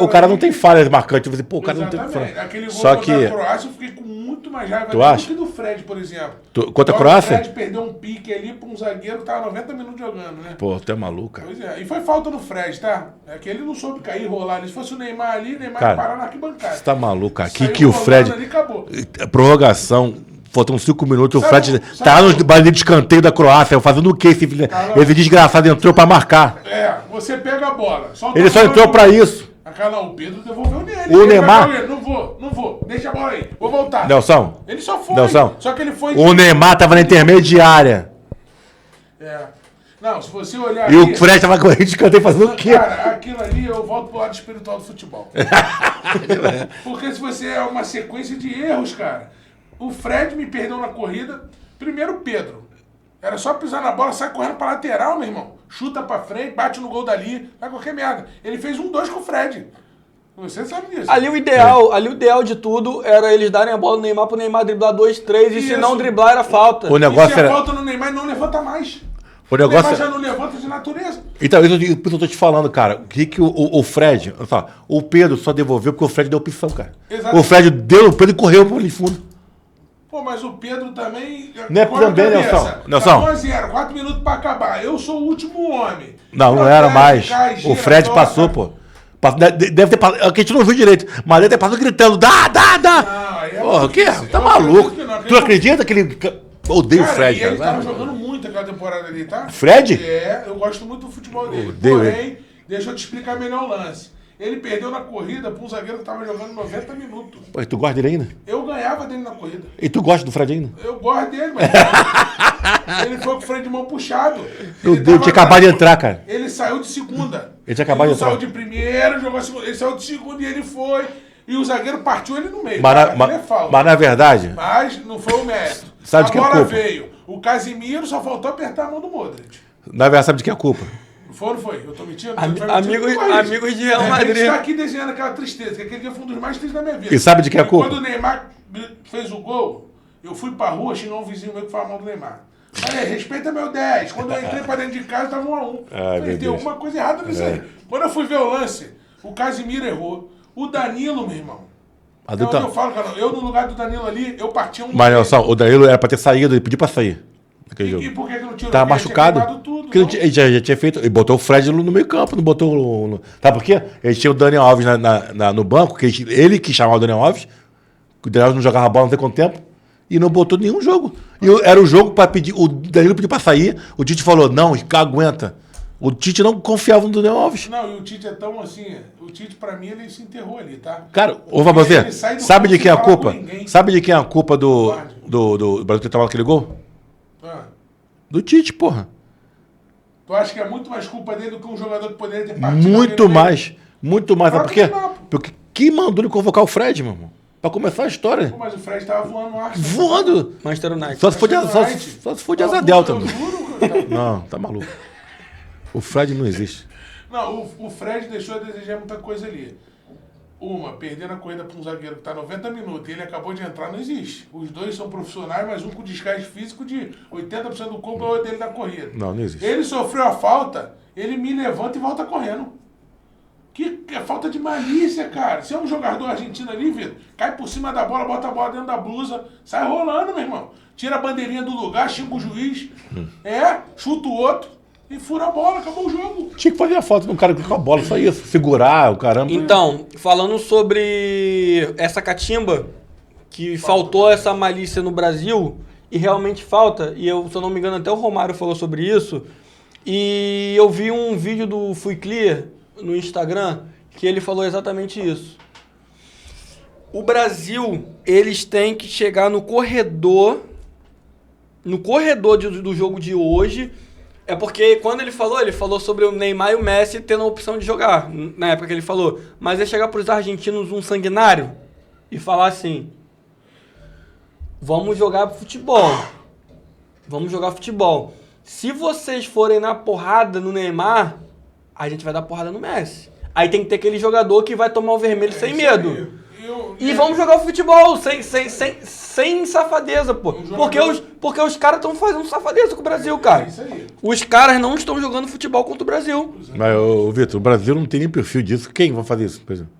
O cara não tem falhas marcantes. Você, pô, o cara não tem falhas. Aquele gol Só contra que... a Croácia, eu fiquei com muito mais raiva Tu acha? do que do Fred, por exemplo. Contra a Croácia? O Fred perdeu um pique ali pra um zagueiro que tava 90 minutos jogando, né? Pô, tu é maluco, cara. Pois é. E foi falta no Fred, tá? É que ele não soube cair e rolar ali. Se fosse o Neymar ali, o Neymar ia parar na arquibancada. Você tá maluco, cara. Saiu Que o Fred... ali, acabou. Prorrogação... Faltam 5 minutos, o Sabe- Fred sabe- tá no barulho de escanteio da Croácia, fazendo o quê? Esse desgraçado entrou pra marcar. É, você pega a bola. Ele só entrou pra isso. Não, o Pedro devolveu nele. O Ele Neymar- vai, não vou. Deixa a bola aí. Vou voltar. Nelson, Ele só foi. Nelson, Só que ele foi... o Neymar tava na intermediária. É. Não, se você olhar E ali, o Fred tava correndo de escanteio fazendo o quê? Cara, aquilo ali eu volto pro lado espiritual do futebol. Porque se você é uma sequência de erros, cara. O Fred me perdeu na corrida. Primeiro o Pedro. Era só pisar na bola, sai correndo pra lateral, meu irmão. Chuta pra frente, bate no gol dali, faz qualquer merda. Ele fez 1-2 com o Fred. Você sabe disso. Ali o ideal de tudo era eles darem a bola no Neymar pro Neymar driblar 2, 3 e se Isso. não driblar era falta. O E negócio se a era... falta no Neymar não levanta mais. O O Neymar negócio já não levanta de natureza. Então, isso eu tô te falando, cara. O que o Fred... O Pedro só devolveu porque o Fred deu opção, cara. Exato. O Fred deu o Pedro e correu pro fundo. Pô, mas o Pedro também... Não é também, Nelson. 1-0, 4 minutos pra acabar. Eu sou o último homem. Não era mais. O Fred passou, pô. Deve ter passado. A gente não viu direito, mas deve ter passado gritando: dá! Não, aí é Porra, o quê? difícil. Tá Eu maluco? acredito que não, Tu acredita que ele. Eu odeio o Fred, e ele cara. tava jogando muito aquela temporada ali, tá? Fred? É, eu gosto muito do futebol dele. Odeio Porém, deixa eu te explicar melhor o lance. Ele perdeu na corrida pra um zagueiro que tava jogando 90 minutos. Pô, e tu gosta dele ainda? Eu ganhava dele na corrida. E tu gosta do Fred ainda? Eu gosto dele, mas... ele foi com o freio de mão puxado. Meu Ele Deus, tava- tinha acabado de entrar, cara. Ele saiu de segunda. Ele tinha acabado não de entrar. saiu de primeiro, jogou a segunda. Ele saiu de segunda e ele foi. E o zagueiro partiu ele no meio. Mas, Cara, na, aquilo é falta. mas na verdade, Mas não foi o mérito. Sabe de que é a Agora culpa? veio o Casimiro, só faltou apertar a mão do Modric. na verdade, sabe de que é a culpa? Foi, não foi? Eu tô mentindo? Amigos de Real A Madrid. gente tá aqui desenhando aquela tristeza, que aquele dia foi um dos mais tristes da minha vida. E sabe de que é a culpa? Quando o Neymar fez o gol, eu fui pra rua, xingar um vizinho meu que falava mal do Neymar. Falei, respeita meu 10. Quando eu entrei pra dentro de casa, tava 1-1. Ai, Falei, meu tem Deus. alguma coisa errada nisso aí. Quando eu fui ver o lance, o Casimiro errou. O Danilo, meu irmão. A Então, Duta- eu falo, cara, eu no lugar do Danilo ali, eu partia um... Mas, Nelson, o Danilo era pra ter saído, ele pediu pra sair. Naquele jogo. E por que não tirou? Tava Porque ele tinha machucado. queimado tudo, Porque ele não? tinha- ele já tinha feito. Ele botou o Fred no meio campo, não botou. Sabe por quê? Ele tinha o Daniel Alves no banco, que ele que chamava o Daniel Alves. O Daniel Alves não jogava bola não sei quanto tempo. E não botou nenhum jogo. E era o jogo pra pedir. O Danilo pediu pra sair. O Tite falou: não, aguenta. O Tite não confiava no Daniel Alves. Não, e o Tite é tão assim... O Tite, pra mim, ele se enterrou ali, tá? Cara, ô pra você, Ele sai do sabe de campo quem é a sem falar culpa? com ninguém. Sabe de quem é a culpa do Guarde. Brasil ter tomado aquele gol? Ah, Do Tite, porra. tu acha que é muito mais culpa dele do que um jogador que poderia ter partido? Muito ali no meio? mais. Muito mais. Sabe por quê? Claro que não. Porque quem mandou ele convocar o Fred, meu irmão? Pra começar a história. Pô, mas o Fred tava voando no ar. Voando. Manchester United. Só se for de, só se for de asa delta. Eu mano. juro, cara. Não, tá maluco. O Fred não existe. Não, o Fred deixou a desejar muita coisa ali. Perdendo a corrida para um zagueiro que tá 90 minutos e ele acabou de entrar, não existe. Os dois são profissionais, mas um com desgaste físico de 80% do corpo é o dele da corrida. Não existe. Ele sofreu a falta, ele me levanta e volta correndo. Que é falta de malícia, cara. Se é um jogador argentino ali, Vitor, cai por cima da bola, bota a bola dentro da blusa, sai rolando, meu irmão. Tira a bandeirinha do lugar, xinga o juiz, chuta o outro e fura a bola, acabou o jogo. Tinha que fazer a foto de um cara com a bola, só isso. Segurar, o caramba. Então, falando sobre essa catimba, que faltou essa malícia no Brasil, e realmente falta, e eu, se eu não me engano, até o Romário falou sobre isso, e eu vi um vídeo do Fui Clear no Instagram, que ele falou exatamente isso. O Brasil, eles têm que chegar no corredor do jogo de hoje. É porque quando ele falou sobre o Neymar e o Messi tendo a opção de jogar, na época que ele falou. Mas é chegar para os argentinos um sanguinário e falar assim: vamos jogar futebol. Vamos jogar futebol. Se vocês forem na porrada no Neymar, a gente vai dar porrada no Messi. Aí tem que ter aquele jogador que vai tomar o vermelho sem Isso medo. aí. E vamos jogar o futebol sem safadeza, pô. Porque os caras estão fazendo safadeza com o Brasil, cara. É isso aí. Os caras não estão jogando futebol contra o Brasil. Mas, ô, Vitor, o Brasil não tem nem perfil disso. Quem vai fazer isso, por exemplo?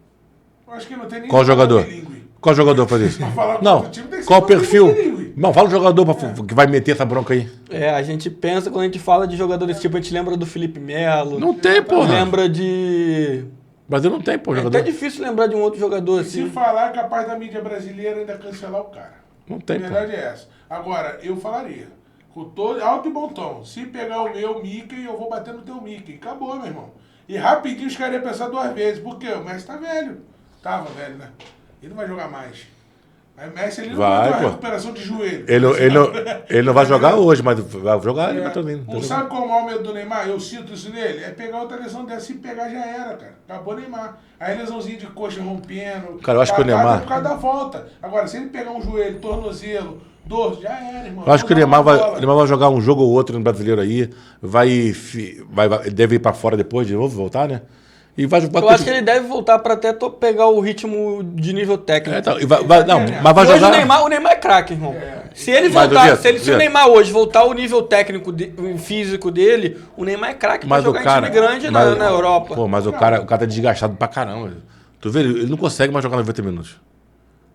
Eu acho que não tem nem Qual jogador? bilíngue. Qual jogador faz isso? falar com Não. outro time tem que Qual ser perfil? bilíngue. Não, fala o jogador que vai meter essa bronca aí. A gente pensa, quando a gente fala de jogador desse tipo, a gente lembra do Felipe Melo. Não tem, porra. Lembra de... O Brasil não tem, pô, É jogador. até difícil lembrar de um outro jogador Se assim. falar, é capaz da mídia brasileira ainda cancelar o cara. Não tem, A pô. verdade é essa. Agora, eu falaria, com todo alto e bom tom, se pegar o meu Mickey, eu vou bater no teu Mickey. Acabou, meu irmão. E rapidinho os caras iam pensar 2 vezes. Por quê? O Messi tá velho. Tava velho, né? Ele não vai jogar mais. Aí o Messi ele não Vai, vai ter uma pô. recuperação de joelho. Ele não vai jogar hoje, mas vai jogar, ele vai estar vindo. Sabe qual é o maior medo do Neymar? Eu sinto isso nele. É pegar outra lesão dessa. Se pegar, já era, cara. Acabou o Neymar. Aí lesãozinha de coxa rompendo. Cara, eu acho que o Neymar- É por causa da volta. Agora, se ele pegar um joelho, tornozelo, dorso, já era, irmão. Eu acho que o Vamos Neymar jogar vai, bola. o Neymar vai jogar um jogo ou outro no brasileiro aí. Deve ir pra fora depois de novo, voltar, né? E vai Eu acho que ele deve voltar pra até pegar o ritmo de nível técnico. Então, mas vai Hoje jogar. o Neymar é craque, irmão. Se ele Mas, voltar, Vitor, se o Vitor. Neymar hoje voltar ao nível técnico, físico dele, o Neymar é craque pra Mas o jogar cara. em time grande mas- na Europa. Pô, mas o cara tá desgastado pra caramba. Tu vê, ele não consegue mais jogar 90 minutos.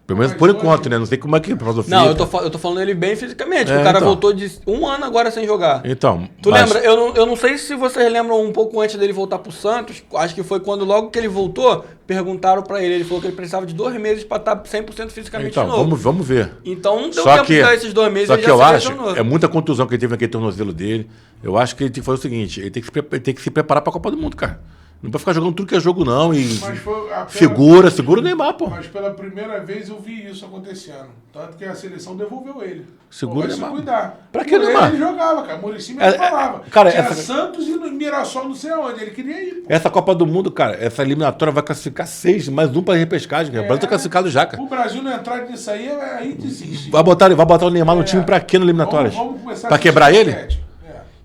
Pelo menos Mas por hoje- enquanto, né? Não sei como é que é a filosofia. Não, eu tô falando ele bem fisicamente. É, o cara então. voltou de 1 ano agora sem jogar. Então. Tu lembra? Eu não sei se vocês lembram um pouco antes dele voltar pro Santos. Acho que foi quando logo que ele voltou, perguntaram pra ele. Ele falou que ele precisava de 2 meses pra estar 100% fisicamente Então, de novo. vamos ver. Então não deu Só tempo que, de dar esses 2 meses. só ele que já eu se acho, lesionou. é muita contusão que ele teve naquele tornozelo dele. Eu acho que ele tem que fazer o seguinte, ele tem que se preparar pra Copa do Mundo, cara. Não pode ficar jogando tudo que é jogo, não. E Mas foi segura o Neymar, pô. Mas pela primeira vez eu vi isso acontecendo. Tanto que a seleção devolveu ele. Segura Vai se Neymar. cuidar. Pra que Por ele, Neymar? ele jogava, cara. Muricy É, mesmo falava. cara, Tinha essa- Santos e no Mirassol não sei aonde. Ele queria ir, pô. Essa Copa do Mundo, cara, essa eliminatória vai classificar 6, mais um pra repescagem, cara. O Brasil tá classificado já, cara. O Brasil não entrar nisso aí desiste. Vai botar o Neymar no time pra quê no eliminatórias? Vamos começar Pra a quebrar assistir ele? basquete.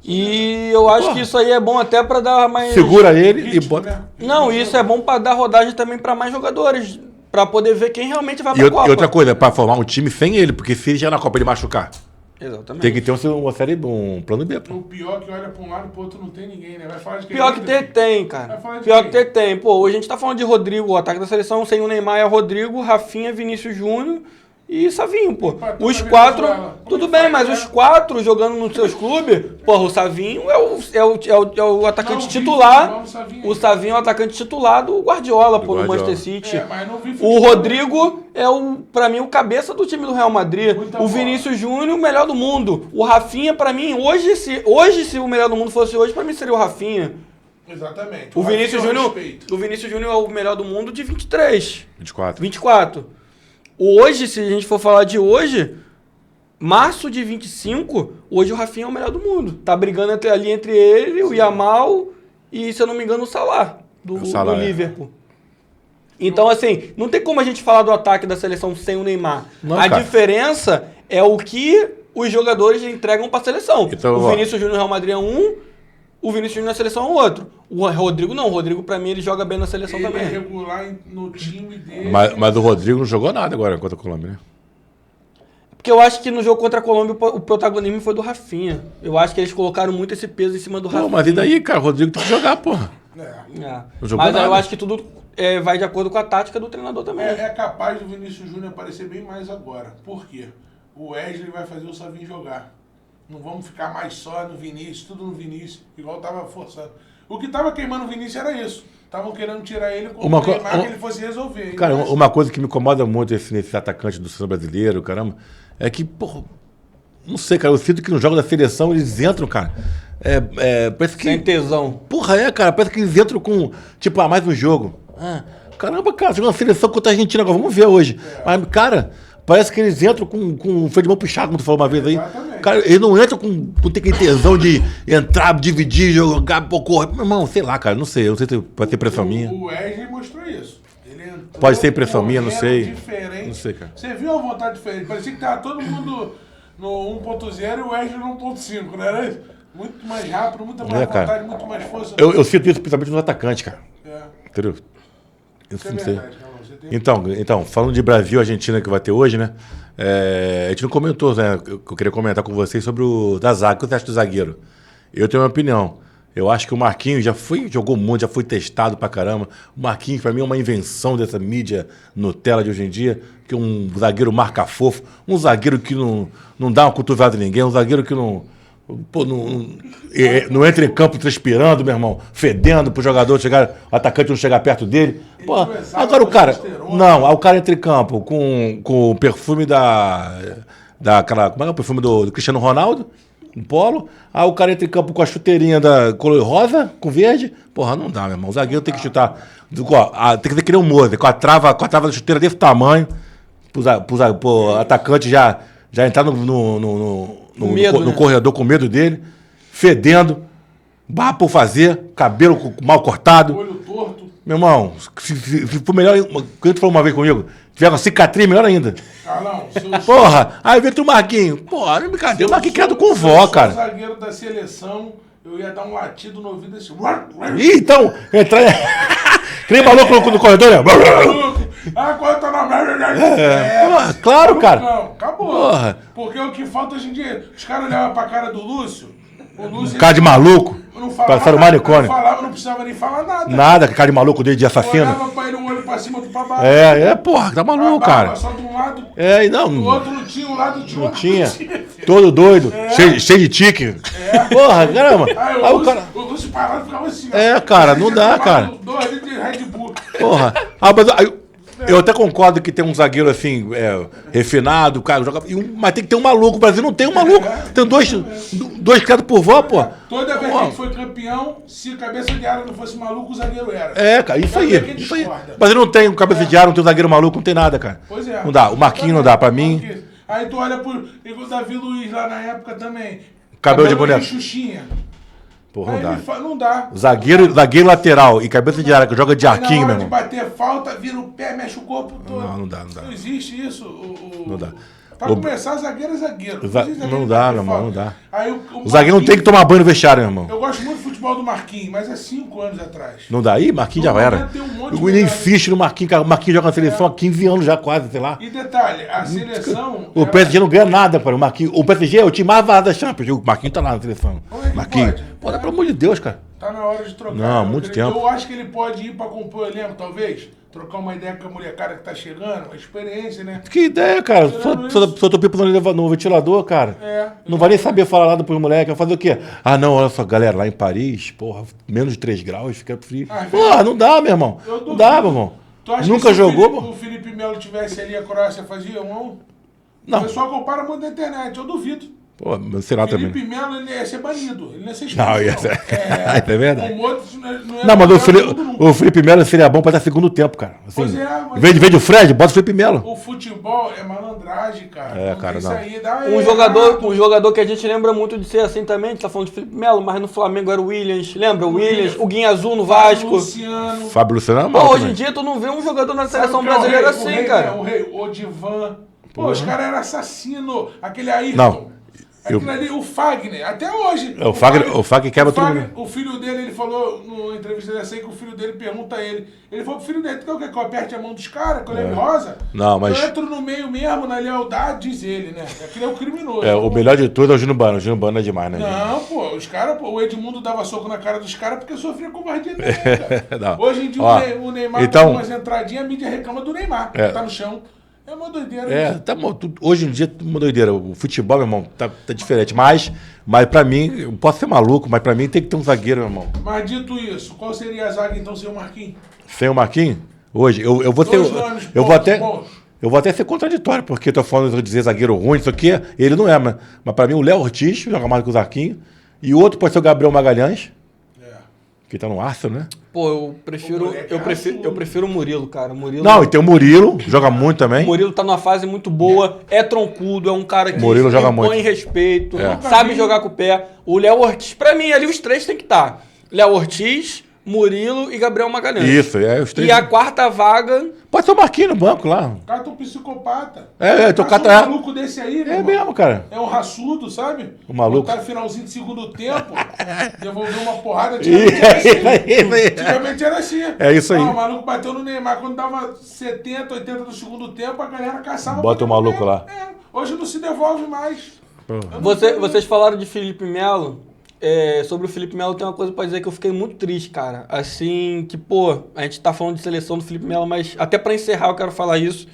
E eu acho que isso aí é bom até pra dar mais... Segura ele e Ritmo, bota. né? Não, isso é bom pra dar rodagem também pra mais jogadores. Pra poder ver quem realmente vai E, pra Copa. e outra coisa, pra formar um time sem ele, porque se ele já na Copa ele machucar, Exatamente. tem que ter um plano B, pô. O pior é que olha pra um lado e pro outro não tem ninguém, né? Vai falar de quem? Pior que ter tem, cara. Vai falar de Pior quem? que ter tem. Pô, hoje a gente tá falando de Rodrigo, o ataque da seleção sem o Neymar é Rodrigo, Rafinha, Vinícius Júnior e Savinho, pô. Empatou Os com a 4, Venezuela. tudo Como bem, faz, mas né? os 4 jogando nos seus clubes, porra, o Savinho é o atacante Não, titular. não, o Savinho. O Savinho é o atacante titular do Guardiola, pô, no Guardiola. Manchester City. É, mas não vi O futebol. Rodrigo é, pra mim, o cabeça do time do Real Madrid. Muita O bola. Vinícius Júnior, o melhor do mundo. O Rafinha, pra mim, hoje, se o melhor do mundo fosse hoje, pra mim seria o Rafinha. Exatamente. O Vinícius Rafinha eu Júnior, respeito. o Vinícius Júnior é o melhor do mundo de 23, 24. 24. Hoje, se a gente for falar de hoje, março de 25, hoje o Rafinha é o melhor do mundo. Tá brigando ali entre ele, o Yamal e, se eu não me engano, o Salah, do Salah, é. Liverpool. Então, assim, não tem como a gente falar do ataque da seleção sem o Neymar. Não, a cara. diferença é o que os jogadores entregam pra seleção. Então, o ó. Vinícius Júnior no Real Madrid é um, o Vinícius Júnior na seleção é outro. O Rodrigo não. O Rodrigo, pra mim, ele joga bem na seleção Ele é também. regular no time dele. Mas o Rodrigo não jogou nada agora contra a Colômbia, né? Porque eu acho que no jogo contra a Colômbia o protagonismo foi do Rafinha. Eu acho que eles colocaram muito esse peso em cima do Rafinha. Pô, mas e daí, cara? O Rodrigo tem que jogar, porra. É. É. Não jogou Mas aí eu nada. acho que tudo vai de acordo com a tática do treinador também. É capaz do Vinícius Júnior aparecer bem mais agora. Por quê? O Wesley vai fazer o Savinho jogar. Não vamos ficar mais só no Vinícius, tudo no Vinícius, igual tava forçando. O que tava queimando o Vinícius era isso. Estavam querendo tirar ele como que ele fosse resolver. Cara, Mas- uma coisa que me incomoda muito nesse atacante do seleção brasileiro, caramba, é que, porra, não sei, cara, eu sinto que no jogo da seleção eles entram, cara. Parece que. Sem tesão. Porra, cara, parece que eles entram com, tipo, mais um jogo. Caramba, cara, jogando a seleção contra a Argentina agora, vamos ver hoje. Mas, cara, parece que eles entram com o freio de mão puxado, como tu falou uma vez aí. Exatamente. Cara, eles não entram com ter aquele tesão de entrar, dividir, jogar, pô, correr. Meu irmão, sei lá, cara, não sei se pode ter pressão minha. O Wesley mostrou isso. Ele entrou Pode ser impressão minha, não correndo sei. Diferente. Não sei, cara. Você viu a vontade diferente? Parecia que tava todo mundo no 1.0 e o Wesley no 1.5, não era isso? Muito mais rápido, muita mais cara. vontade, muito mais força. Eu sinto isso principalmente nos atacantes, cara. É. Entendeu? Isso Isso é não sei. verdade, Carlos. Você Então, falando de Brasil e Argentina que vai ter hoje, né? A gente não comentou, né? Eu queria comentar com vocês sobre o da zaga. O que você acha do zagueiro? Eu tenho uma opinião. Eu acho que o Marquinhos jogou muito, já foi testado pra caramba. O Marquinhos, pra mim, é uma invenção dessa mídia Nutella de hoje em dia, que um zagueiro marca fofo, um zagueiro que não dá uma cotovelada em ninguém, um zagueiro que não entra em campo transpirando, meu irmão, fedendo pro jogador chegar, o atacante não chegar perto dele. Pô, agora o cara. Não, aí o cara entra em campo com o perfume daquela. Como é o perfume do Cristiano Ronaldo? Um polo. Aí o cara entra em campo com a chuteirinha da cor rosa, com verde. Porra, não dá, meu irmão. O zagueiro tem que chutar. Tem que criar um Moser, com a trava da chuteira desse tamanho, pro atacante já entrar no corredor com medo dele, fedendo, barra por fazer, cabelo mal cortado. Olho torto. Meu irmão, se for melhor, quando tu falou uma vez comigo, tiver uma cicatriz, melhor ainda. Carlão, porra, aí vem tu Marquinhos. Porra, não é brincadeira, o Marquinhos criado com vó, cara. Se eu sou zagueiro da seleção, eu ia dar um latido no ouvido desse... Ih, então, entrar... Que nem maluco no corredor, né? Agora tá na merda. Porra, claro, cara. Não, acabou. Porra. Porque o que falta hoje em dia, os caras olhavam pra cara do Lúcio, o Lúcio... Cara de maluco. Não falava passaram o nada, manicômio. não precisava nem falar nada. Nada, cara de maluco dele de assassino. Olhava pra ele, um olho pra cima, outro pra baixo. Porra, tá maluco, cara. Só de um lado. E não. O outro não tinha, um lado tinha, Não outro tinha. não tinha. Todo doido, cheio de tique. Porra, caramba. Aí o Lúcio parado ficava assim. Cara, não dá, cara. 2 litros de Red Bull. Porra. Eu até concordo que tem um zagueiro assim, refinado, cara, mas tem que ter um maluco. O Brasil não tem um maluco. Tem dois criados por vó, pô. Toda vez que a gente foi campeão, se a cabeça de área não fosse maluco, o zagueiro era. Cara, isso aí. O Brasil não tem um cabeça de área, não tem um zagueiro maluco, não tem nada, cara. Pois é. Não dá. O Marquinhos não dá, pra mim. Aí tu olha pro o Davi Luiz lá na época também. Cabelo de boneco. Xuxinha. Porra, não dá. Não dá. Zagueiro lateral e cabeça de área que joga de arquinho, meu irmão. De bater falta, vira o pé, mexe o corpo todo. Não dá. Não existe isso. Não dá. Pra começar, zagueiro é zagueiro. Não dá, meu irmão, não dá. Aí, o zagueiro não tem que tomar banho no vestiário, meu irmão. Eu gosto muito do futebol do Marquinhos, mas é 5 anos atrás. Não dá? Ih, Marquinhos já era. O William insiste no Marquinhos, cara. O Marquinhos joga na seleção há 15 anos já, quase, sei lá. E detalhe, a seleção... O PSG não ganha nada, cara. O PSG é o time mais vazado da Champions. O Marquinhos tá lá na seleção. Marquinhos. Pô, pelo amor de Deus, cara. Tá na hora de trocar. Não, muito tempo. Eu acho que ele pode ir pra compor o elenco, talvez. Trocar uma ideia com a molecada que tá chegando, uma experiência, né? Que ideia, cara? Só tô pipando no ventilador, cara. Não vai nem saber falar nada pros moleques. Vai fazer o quê? Não, olha só, galera, lá em Paris, porra, menos de 3 graus, fica frio. Porra, não dá, meu irmão. Não dá, meu irmão. Nunca jogou, pô? Se o Felipe Melo tivesse ali, a Croácia fazia um? Não. O pessoal compara muito na internet, eu duvido. Pô, sei lá também. Felipe Melo, ele ia ser banido. Ele não ia ser expulso. Não, ia ser. É verdade. Não, mas o Felipe Melo seria bom pra dar segundo tempo, cara. Assim, pois é, mas... Em vez do Fred, bota o Felipe Melo. O futebol é malandragem, cara. Cara, não. Aí, um jogador que a gente lembra muito de ser assim também, a gente tá falando de Felipe Melo, mas no Flamengo era o Williams. Lembra? O Williams, o Guinha Azul no Vasco. Fábio Luciano é mal. Hoje em dia tu não vê um jogador na seleção brasileira assim, cara. O Divan. Pô, os caras eram assassinos. Aquele Ayrton. Não. Aquilo ali, o Fagner, até hoje. O Fagner quebra todo mundo. O filho dele, ele falou numa entrevista dessa aí que o filho dele pergunta a ele. Ele falou pro filho dele, tu quer que eu aperte a mão dos caras, que eu leve rosa? Não, mas... Eu entro no meio mesmo, na lealdade, diz ele, né? Aquele é o criminoso. O melhor de tudo é o Júnior Bano. O Júnior Bano é demais, né? Não, pô, os caras, o Edmundo dava soco na cara dos caras porque sofria covardia também, cara. Hoje em dia o Neymar então... dá umas entradinhas, a mídia reclama do Neymar, que tá no chão. É uma doideira. Hoje em dia é uma doideira. O futebol, meu irmão, tá diferente. Mas pra mim, eu posso ser maluco, mas pra mim tem que ter um zagueiro, meu irmão. Mas dito isso, qual seria a zaga então sem o Marquinhos? Sem o Marquinhos? Hoje, eu vou ter. Eu vou até ser contraditório, porque eu tô falando de dizer zagueiro ruim, isso aqui, ele não é, mas pra mim o Léo Ortiz joga mais que o Zarquinho. E o outro pode ser o Gabriel Magalhães. Que tá no Arsenal, né? Pô, eu prefiro o Murilo, cara. Não, e tem o Murilo, joga muito também. O Murilo tá numa fase muito boa, é troncudo, é um cara que impõe respeito, sabe jogar com o pé. O Léo Ortiz, pra mim, ali os três tem que estar. Léo Ortiz, Murilo e Gabriel Magalhães. Isso, os três. E a quarta vaga... Pode ser o Marquinhos no banco lá. O cara é um psicopata. Tô Passa cata... um maluco desse aí, meu É irmão. mesmo, cara. É um raçudo, sabe? O maluco. Botar finalzinho de segundo tempo, devolver uma porrada. Antigamente era assim. Antigamente era assim. É isso aí. O maluco bateu no Neymar quando dava 70, 80 do segundo tempo, a galera caçava. Bota o maluco lá. Hoje não se devolve mais. Vocês falaram de Felipe Melo. Sobre o Felipe Melo tem uma coisa pra dizer que eu fiquei muito triste, cara. Assim, que, pô, a gente tá falando de seleção do Felipe Melo, mas até pra encerrar eu quero falar isso.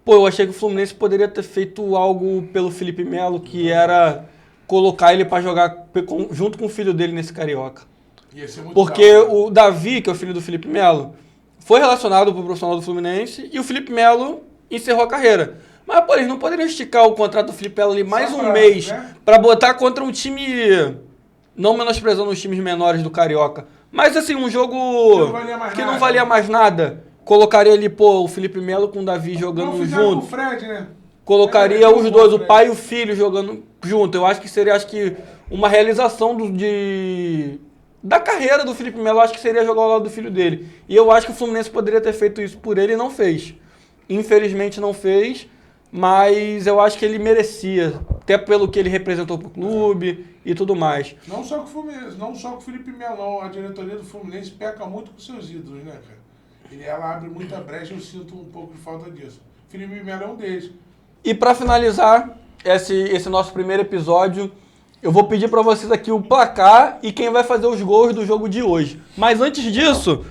Pô, eu achei que o Fluminense poderia ter feito algo pelo Felipe Melo, que era colocar ele pra jogar junto com o filho dele nesse Carioca. Ia ser muito Porque legal. o Davi, que é o filho do Felipe Melo, foi relacionado pro profissional do Fluminense e o Felipe Melo encerrou a carreira. Mas, pô, eles não poderiam esticar o contrato do Felipe Melo ali mais Só um pra, mês né? pra botar contra um time, não menosprezando os times menores do Carioca, mas assim, um jogo que não valia mais nada. Colocaria ali, pô, o Felipe Melo com o Davi jogando Não fizeram com o junto. Fred, né? Colocaria os com dois, o Fred. pai e o filho jogando junto. Eu acho que seria uma realização da carreira do Felipe Melo. Eu acho que seria jogar ao lado do filho dele. E eu acho que o Fluminense poderia ter feito isso por ele e não fez. Infelizmente não fez, mas eu acho que ele merecia. Até pelo que ele representou pro clube e tudo mais. Não só com o Fluminense, não só com o Felipe Melo, não. A diretoria do Fluminense peca muito com seus ídolos, né, cara? Ela abre muita brecha, eu sinto um pouco de falta disso. Felipe Melo é um deles. E para finalizar esse nosso primeiro episódio, eu vou pedir para vocês aqui o placar e quem vai fazer os gols do jogo de hoje. Mas antes disso,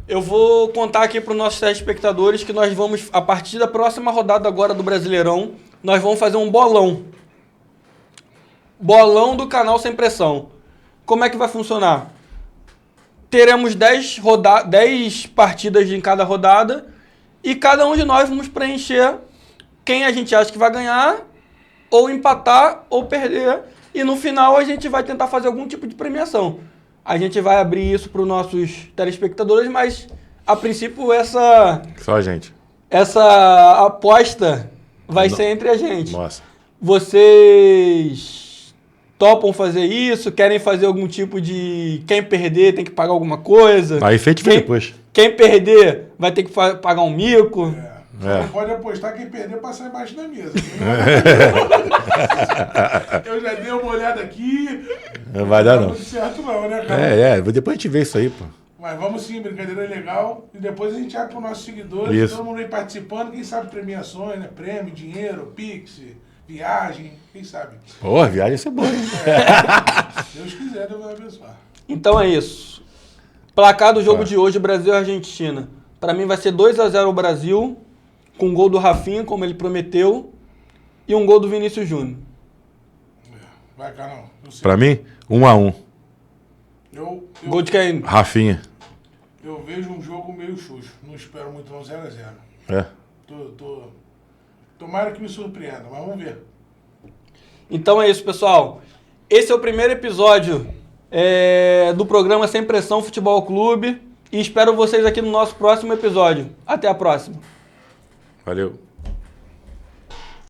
eu vou contar aqui para os nossos telespectadores que nós vamos, a partir da próxima rodada agora do Brasileirão, nós vamos fazer um bolão. Bolão do canal Sem Pressão. Como é que vai funcionar? Teremos 10 partidas em cada rodada e cada um de nós vamos preencher quem a gente acha que vai ganhar, ou empatar, ou perder. E no final a gente vai tentar fazer algum tipo de premiação. A gente vai abrir isso para os nossos telespectadores, mas a princípio Só a gente. essa aposta vai ser entre a gente. Nossa. Vocês topam fazer isso? Querem fazer algum tipo de... Quem perder tem que pagar alguma coisa? Aí feito depois. Quem perder vai ter que pagar um mico? Você não pode apostar quem perder passar embaixo da mesa. Eu já dei uma olhada aqui. Não vai dar, Tá não. tudo certo não, né, cara? Depois a gente vê isso aí, pô. Mas vamos sim, brincadeira legal. E depois a gente abre para os nossos seguidores. Isso. Todo mundo vem participando. Quem sabe premiações, né? Prêmio, dinheiro, Pix, viagem. Quem sabe? Pô, a viagem ia ser boa, hein? Se Deus quiser, Deus vai abençoar. Então é isso. Placar do jogo de hoje, Brasil e Argentina. Para mim vai ser 2-0 o Brasil, com um gol do Rafinha, como ele prometeu, e um gol do Vinícius Júnior. Vai, Carol. Pra mim, 1-1. Gol de quem? Rafinha. Eu vejo um jogo meio xuxo. Não espero muito não, 0-0. É. Tomara que me surpreenda, mas vamos ver. Então é isso, pessoal. Esse é o primeiro episódio do programa Sem Pressão Futebol Clube. E espero vocês aqui no nosso próximo episódio. Até a próxima. Valeu.